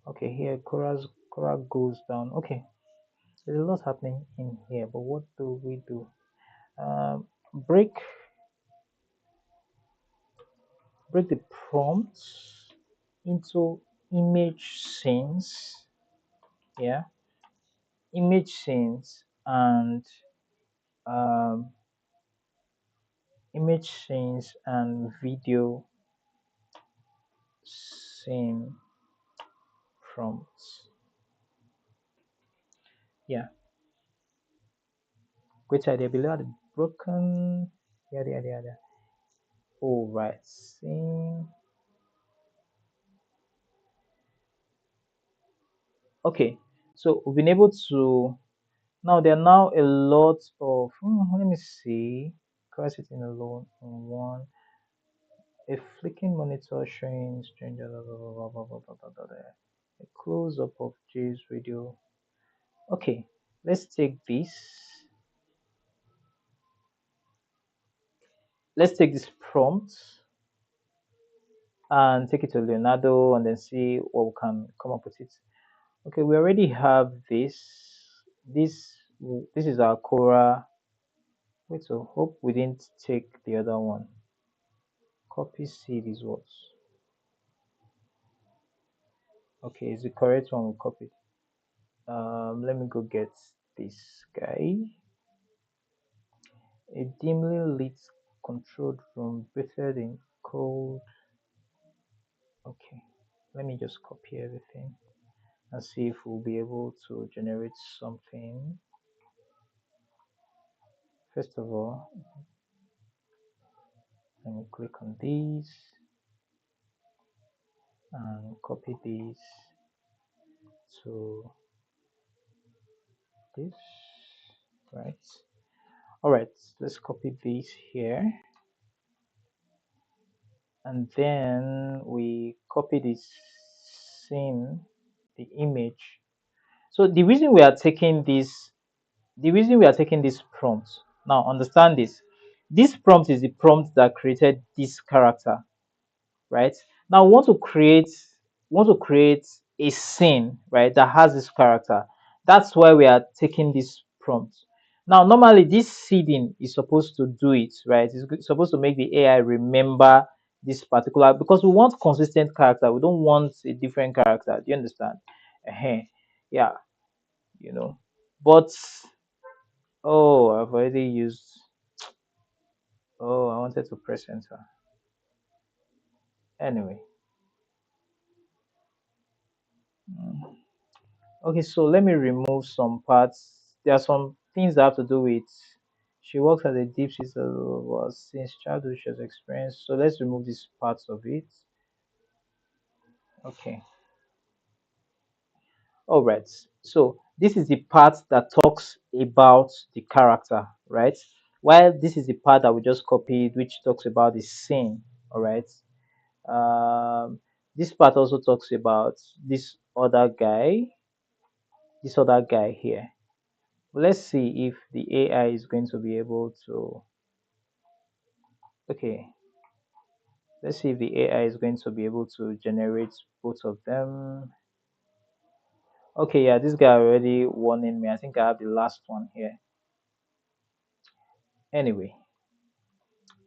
Okay, here Cora goes down. Okay, there's a lot happening in here, but what do we do? Break the prompts into image scenes. Yeah, image scenes and um, video scene prompts. Yeah, great idea. Below are the broken. Yada yada yada. All right, scene. Okay, so we've been able to. Now there are now a lot of. Let me see. Crash it in alone on one. A flicking monitor showing stranger. Blah, blah, blah, blah, blah, blah, blah, blah, blah. A close up of Jay's radio. Okay, let's take this. Let's take this prompt and take it to Leonardo and then see what we can come up with it. Okay, we already have this. This is our Cora. Wait, so hope we didn't take the other one. Copy C these words. Okay, is the correct one we copied. Let me go get this guy. A dimly lit controlled room breathed in cold. Okay, let me just copy everything and see if we'll be able to generate something. First of all, let me click on these and copy these to this, right? All right, let's copy these here and then we copy this scene, the image. So the reason we are taking this prompt, now understand this. This prompt is the prompt that created this character, right? Now we want to create a scene, right, that has this character. That's why we are taking this prompt. Now, normally this seeding is supposed to do it, right? Supposed to make the AI remember this particular because we want consistent character. We don't want a different character. Do you understand? Yeah, you know. But oh, I've already used. Oh, I wanted to press enter. Anyway. Mm. Okay, so let me remove some parts. There are some things that have to do with. She works as a deep sister was since childhood she has experienced. So let's remove these parts of it. Okay. All right. So this is the part that talks about the character, right? While this is the part that we just copied, which talks about the scene. All right. Um, this part also talks about this other guy here. Let's see if the AI is going to be able to. Okay, let's see if the AI is going to be able to generate both of them. Okay, yeah, this guy already warning me. I think I have the last one here. Anyway,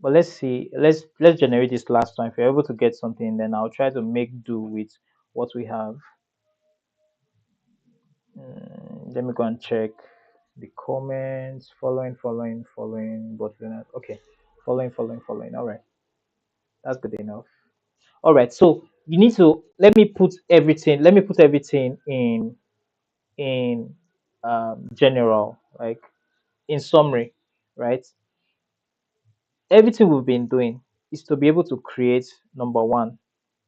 but let's see. Let's generate this last one. If you're able to get something, then I'll try to make do with what we have. Let me go and check the comments. Following, but we're not okay. Following. All right, that's good enough. All right, so you need to let me put everything in general, like in summary, right? Everything we've been doing is to be able to create number one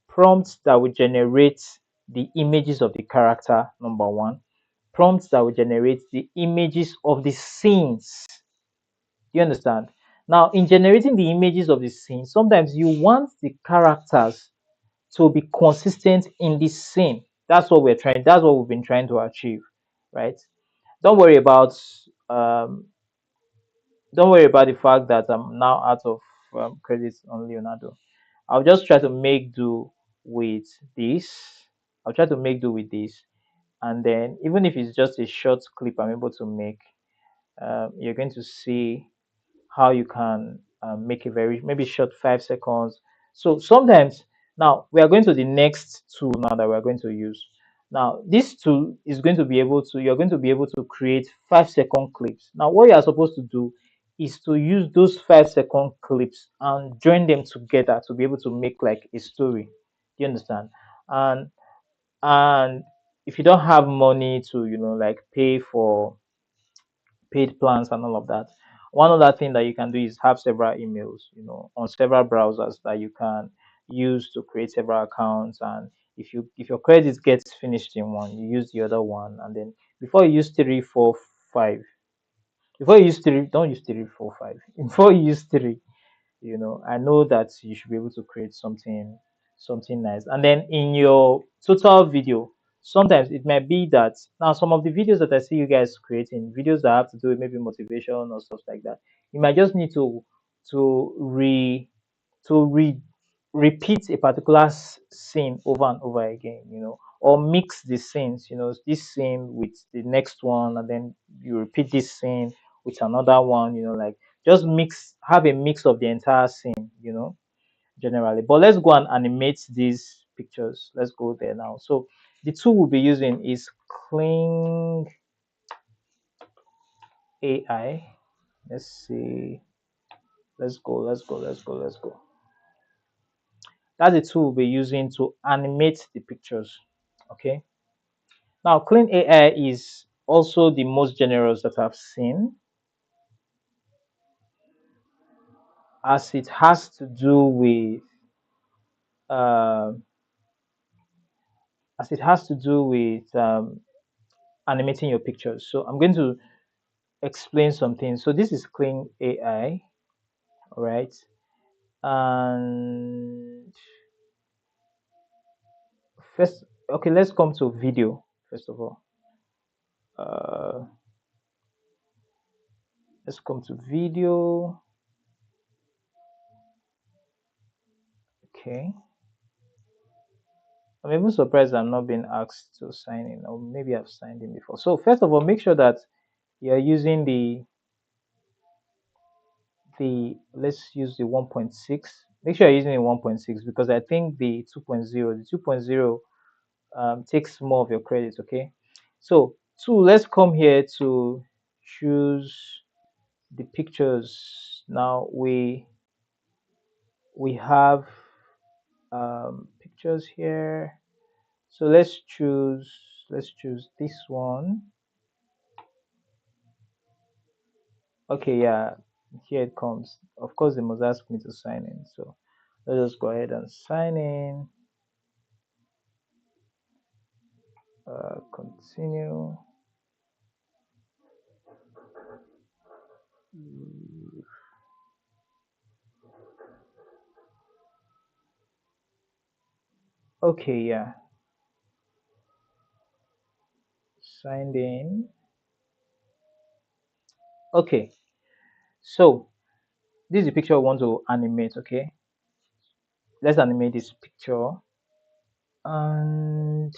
prompts that will generate the images of the character, number one. Prompts that will generate the images of the scenes. You understand? Now, in generating the images of the scene, sometimes you want the characters to be consistent in the scene. That's what we're trying. That's what we've been trying to achieve, right? Don't worry about um, don't worry about the fact that I'm now out of credits on Leonardo. I'll just try to make do with this. I'll try to make do with this, and then even if it's just a short clip I'm able to make, you're going to see how you can make a very maybe short 5 seconds. So sometimes now we are going to the next tool now that we are going to use. Now this tool is going to be able to you're going to be able to create 5 second clips. Now what you are supposed to do is to use those 5 second clips and join them together to be able to make like a story. Do you understand? And and if you don't have money to like pay for paid plans and all of that. One other thing that you can do is have several emails, on several browsers that you can use to create several accounts. And if your credit gets finished in one, you use the other one, and then before you use three, four, five. Before you use three, don't use three, four, five. Before you use three, I know that you should be able to create something nice. And then in your total video, sometimes it might be that now some of the videos that I see you guys creating, videos that have to do with maybe motivation or stuff like that, you might just need to re to re repeat a particular scene over and over again, or mix the scenes, this scene with the next one, and then you repeat this scene with another one, like just have a mix of the entire scene, generally. But let's go and animate these pictures. Let's go there now. So the tool we'll be using is Kling AI. Let's see. Let's go. That's the tool we'll be using to animate the pictures. Okay. Now, Clean AI is also the most generous that I've seen, as it has to do with uh, animating your pictures. So I'm going to explain something. So this is Clean AI, all right? And first, okay, let's come to video first of all. Uh, let's come to video. Okay. I'm even surprised I'm not being asked to sign in, or maybe I've signed in before. So first of all, make sure that you're using the let's use the 1.6. Make sure you're using the 1.6, because I think the 2.0 takes more of your credits. Okay, so let's come here to choose the pictures. Now we have pictures here. So let's choose this one. Okay, yeah, here it comes. Of course, they must ask me to sign in. So let's just go ahead and sign in. Continue. Okay, yeah, signed in. Okay, so this is the picture I want to animate. Okay, let's animate this picture. And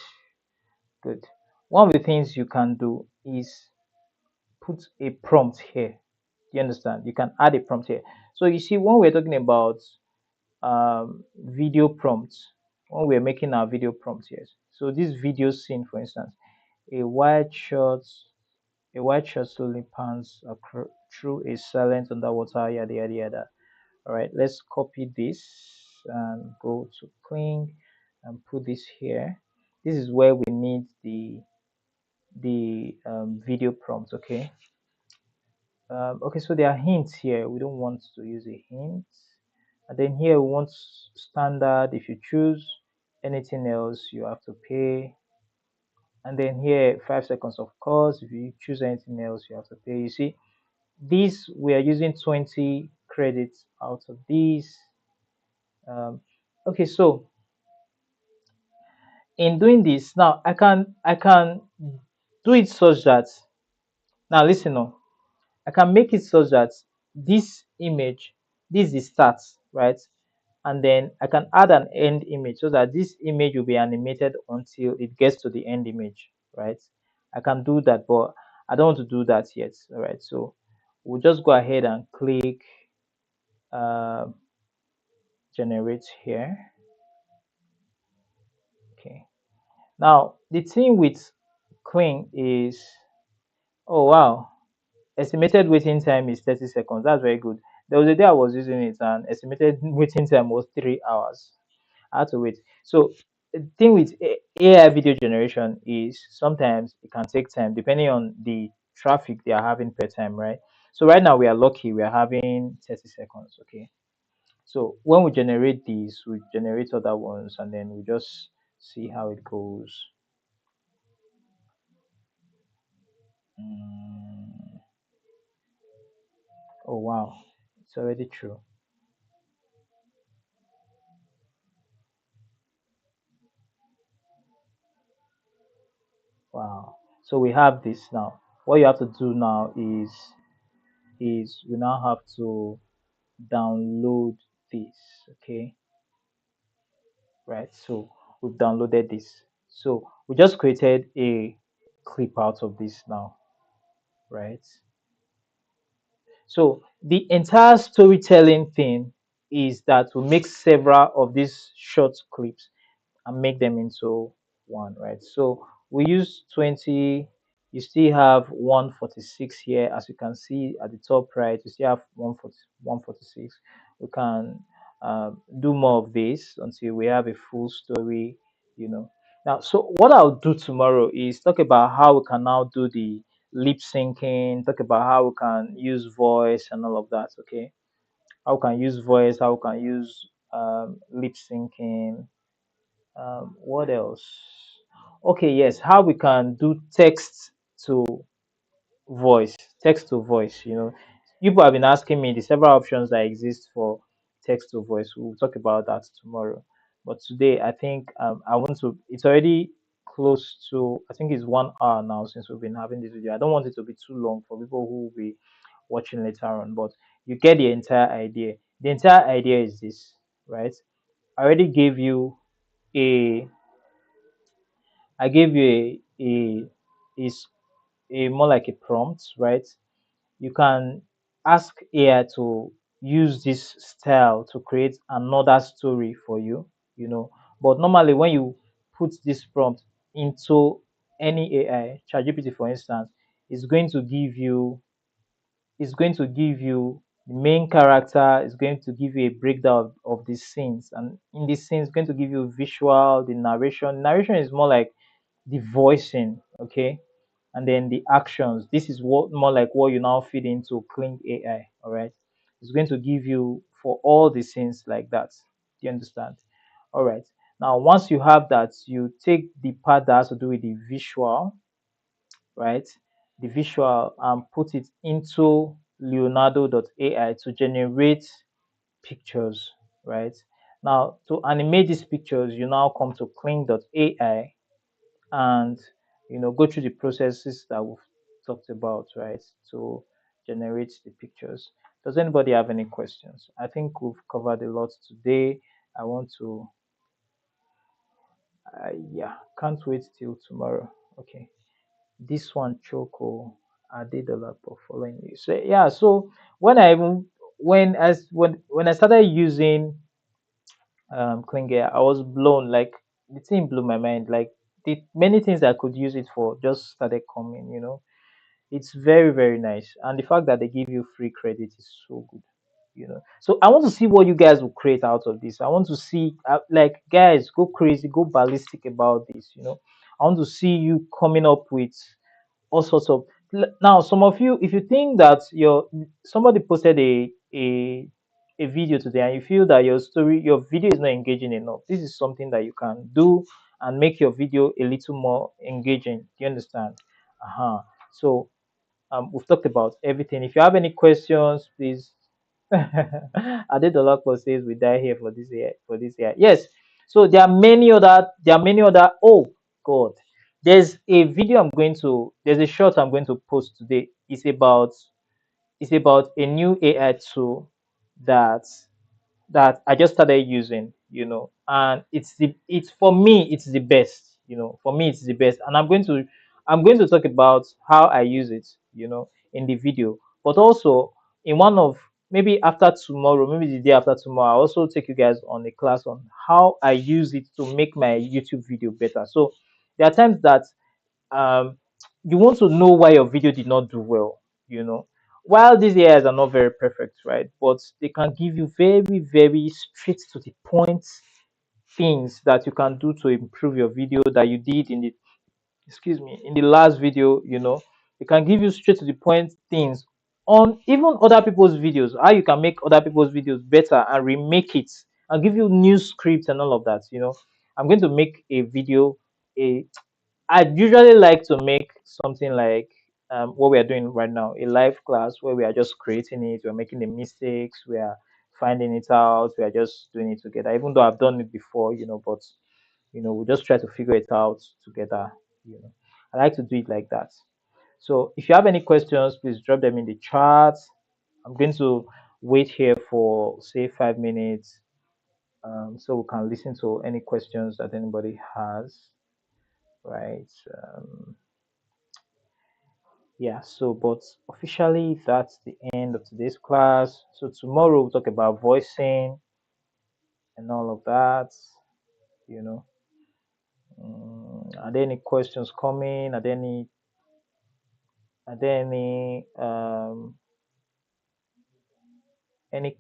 good. One of the things you can do is put a prompt here. You understand? You can add a prompt here. So you see, when we're talking about video prompts, when we're making our video prompts here, so this video scene, for instance, a white shot slowly pans through a silent underwater, yada yada yada. All right, let's copy this and go to clean and put this here. This is where we need the video prompt. Okay. Okay, so there are hints here. We don't want to use a hint. And then here we want standard. If you choose anything else you have to pay. And then here 5 seconds of course. If you choose anything else you have to pay. You see, this we are using 20 credits out of these. um, okay, so in doing this now I can do it such that, now listen on, I can make it such that this image, this is the start, right? And then I can add an end image so that this image will be animated until it gets to the end image, right? I can do that, but I don't want to do that yet. All right, so we'll just go ahead and click uh, generate here. Okay. Now the thing with Clean is, oh wow, estimated waiting time is 30 seconds. That's very good. There was a day I was using it and estimated waiting time was 3 hours. I had to wait. So the thing with AI video generation is sometimes it can take time depending on the traffic they are having per time, right? So right now we are lucky we are having 30 seconds. Okay. So when we generate these, we generate other ones and then we just see how it goes. Mm, oh wow, it's already true. Wow. So we have this now. What you have to do now is we now have to download this. Okay. Right. So we've downloaded this. So we just created a clip out of this now. Right. So the entire storytelling thing is that we make several of these short clips and make them into one, right? So we use 20. You still have 146 here, as you can see at the top right. You still have 140, 146. We can do more of this until we have a full story, you know. Now, so what I'll do tomorrow is talk about how we can now do the lip syncing, talk about how we can use voice and all of that, okay? How we can use voice, how we can use lip syncing, what else? Okay, yes, how we can do to voice, text to voice. You know, people have been asking me the several options that exist for text to voice. We'll talk about that tomorrow. But today, I think I want to. It's already close to. I think it's 1 hour now since we've been having this video. I don't want it to be too long for people who will be watching later on. But you get the entire idea. The entire idea is this, right? I already gave you a I gave you is a more like a prompt, right? You can ask AI to use this style to create another story for you, you know. But normally when you put this prompt into any AI, ChatGPT for instance, it's going to give you the main character, is going to give you a breakdown of the scenes, and in this scene it's going to give you visual, the narration is more like the voicing, okay, and then the actions. This is what more like what you now feed into Clean AI. All right, it's going to give you for all the scenes like that. Do you understand? All right. Now, once you have that, you take the part that has to do with the visual, right? The visual and put it into Leonardo.ai to generate pictures, right? Now, to animate these pictures, you now come to Clean.ai and go through the processes that we've talked about, right, to generate the pictures. Does anybody have any questions? I think we've covered a lot today. I want to yeah, can't wait till tomorrow. Okay, this one Choco, I did a lot of following you. So yeah, so when I even when I started using Klinger, I was blown. Like the thing blew my mind. Like the many things I could use it for just started coming. It's very very nice, and the fact that they give you free credit is so good. So I want to see what you guys will create out of this. I want to see, like, guys, go crazy, go ballistic about this. I want to see you coming up with all sorts of. Now, some of you, if you think that somebody posted a a video today and you feel that your video is not engaging enough, this is something that you can do and make your video a little more engaging. Do you understand? Uh-huh. So we've talked about everything. If you have any questions, please. Adedolakpo says we die here for this year. For this year, yes. So there are many other. There are many other. Oh God, there's a video I'm going to. There's a short I'm going to post today. It's about a new AI tool that I just started using, and it's for me it's the best, for me it's the best, and I'm going to talk about how I use it, in the video, but also in one of maybe after tomorrow, maybe the day after tomorrow, I'll also take you guys on a class on how I use it to make my YouTube video better. So there are times that um, you want to know why your video did not do well, while these AIs are not very perfect, right? But they can give you very, very straight to the point things that you can do to improve your video that you did in the last video, It can give you straight to the point things on even other people's videos, how you can make other people's videos better and remake it and give you new scripts and all of that. I'm going to make a video, a I usually like to make something like what we are doing right now, a live class where we are just creating it, we're making the mistakes, we are finding it out, we are just doing it together. Even though I've done it before, but we just try to figure it out together. You know, I like to do it like that. So if you have any questions, please drop them in the chat. I'm going to wait here for say 5 minutes, so we can listen to any questions that anybody has. Right. Yeah, so but officially that's the end of today's class. So tomorrow we'll talk about voicing and all of that. You know, are there any questions coming? Are there any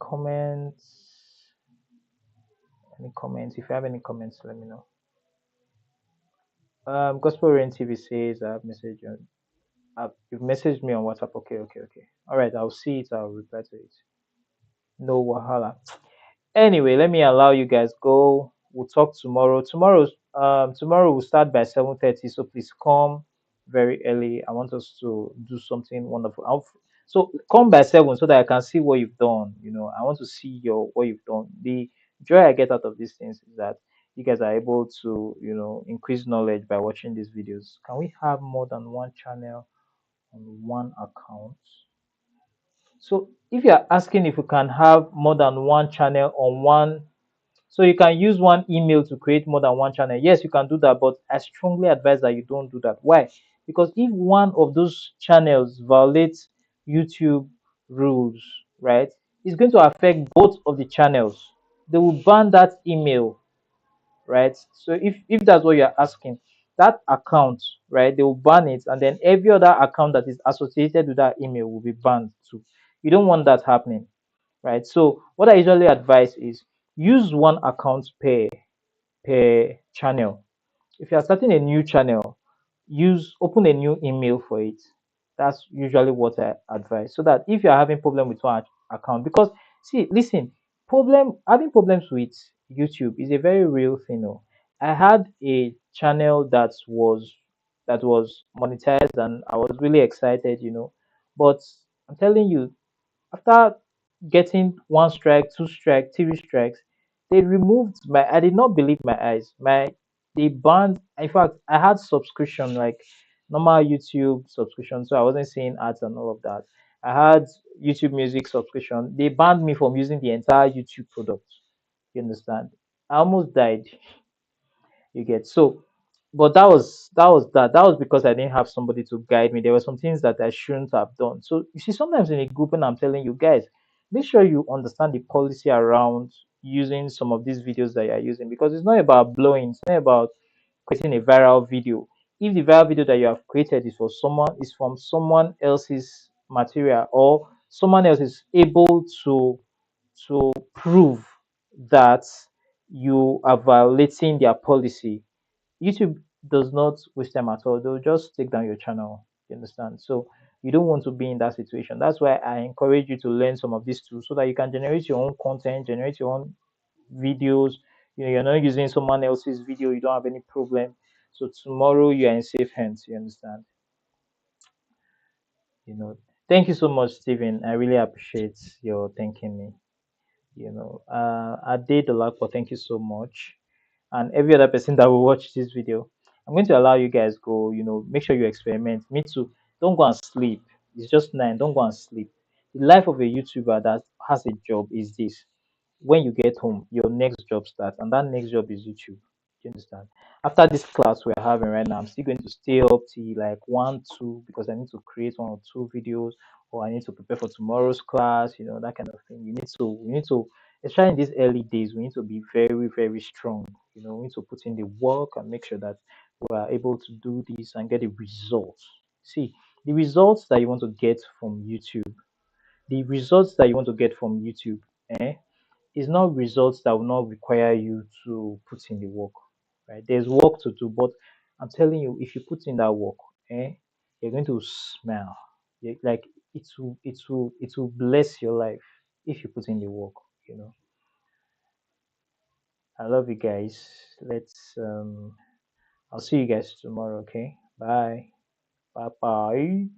comments? Any comments? If you have any comments, let me know. Gospel Rain TV says I have messaged you. You've messaged me on WhatsApp. Okay, okay, okay. All right, I'll see it. I'll reply to it. No wahala. Anyway, let me allow you guys go. We'll talk tomorrow. Tomorrow we'll start by 7:30. So please come very early. I want us to do something wonderful. So come by 7 so that I can see what you've done. I want to see what you've done. The joy I get out of these things is that you guys are able to, increase knowledge by watching these videos. Can we have more than one channel on one account? So if you are asking if you can have more than one channel on one, so you can use one email to create more than one channel. Yes, you can do that, but I strongly advise that you don't do that. Why? Because if one of those channels violates YouTube rules, right, it's going to affect both of the channels. They will ban that email, right? So if that's what you're asking, that account, right, they will ban it, and then every other account that is associated with that email will be banned too. You don't want that happening, right? So what I usually advise is use one account per channel. If you are starting a new channel, open a new email for it. That's usually what I advise. So that if you are having problem with one account, because see, listen, having problems with YouTube is a very real thing. Oh. I had a channel that was monetized and I was really excited. But I'm telling you, after getting one strike, two strike, three strikes, they removed my. I did not believe my eyes. They banned. In fact, I had subscription like normal YouTube subscription, so I wasn't seeing ads and all of that. I had YouTube Music subscription. They banned me from using the entire YouTube product. You understand? I almost died. You get so, but that was because I didn't have somebody to guide me. There were some things that I shouldn't have done. So you see, sometimes in a group, and I'm telling you guys, make sure you understand the policy around using some of these videos that you're using, because it's not about blowing, it's not about creating a viral video. If the viral video that you have created is from someone else's material, or someone else is able to prove that you are violating their policy, YouTube does not waste time at all. They'll just take down your channel. You understand? So You don't want to be in that situation. That's why I encourage you to learn some of these tools so that you can generate your own content, generate your own videos. You're not using someone else's video, you don't have any problem. So tomorrow you are in safe hands, you understand? You know. Thank you so much, Stephen. I really appreciate your thanking me. Ade Dolapo, thank you so much. And every other person that will watch this video, I'm going to allow you guys go, make sure you experiment. Me too. Don't go and sleep. It's just 9. Don't go and sleep. The life of a YouTuber that has a job is this: when you get home, your next job starts, and that next job is YouTube. Do you understand? After this class we're having right now, I'm still going to stay up till like 1, 2, because I need to create 1 or 2 videos, or I need to prepare for tomorrow's class, that kind of thing. We need to, especially in these early days, we need to be very, very strong. We need to put in the work and make sure that we are able to do this and get the results. See, the results that you want to get from YouTube, the results that you want to get from YouTube, eh, is not results that will not require you to put in the work. Right? There's work to do, but I'm telling you, if you put in that work, eh, you're going to smile. Like it will bless your life if you put in the work. You know. I love you guys. I'll see you guys tomorrow. Okay. Bye. Bye bye.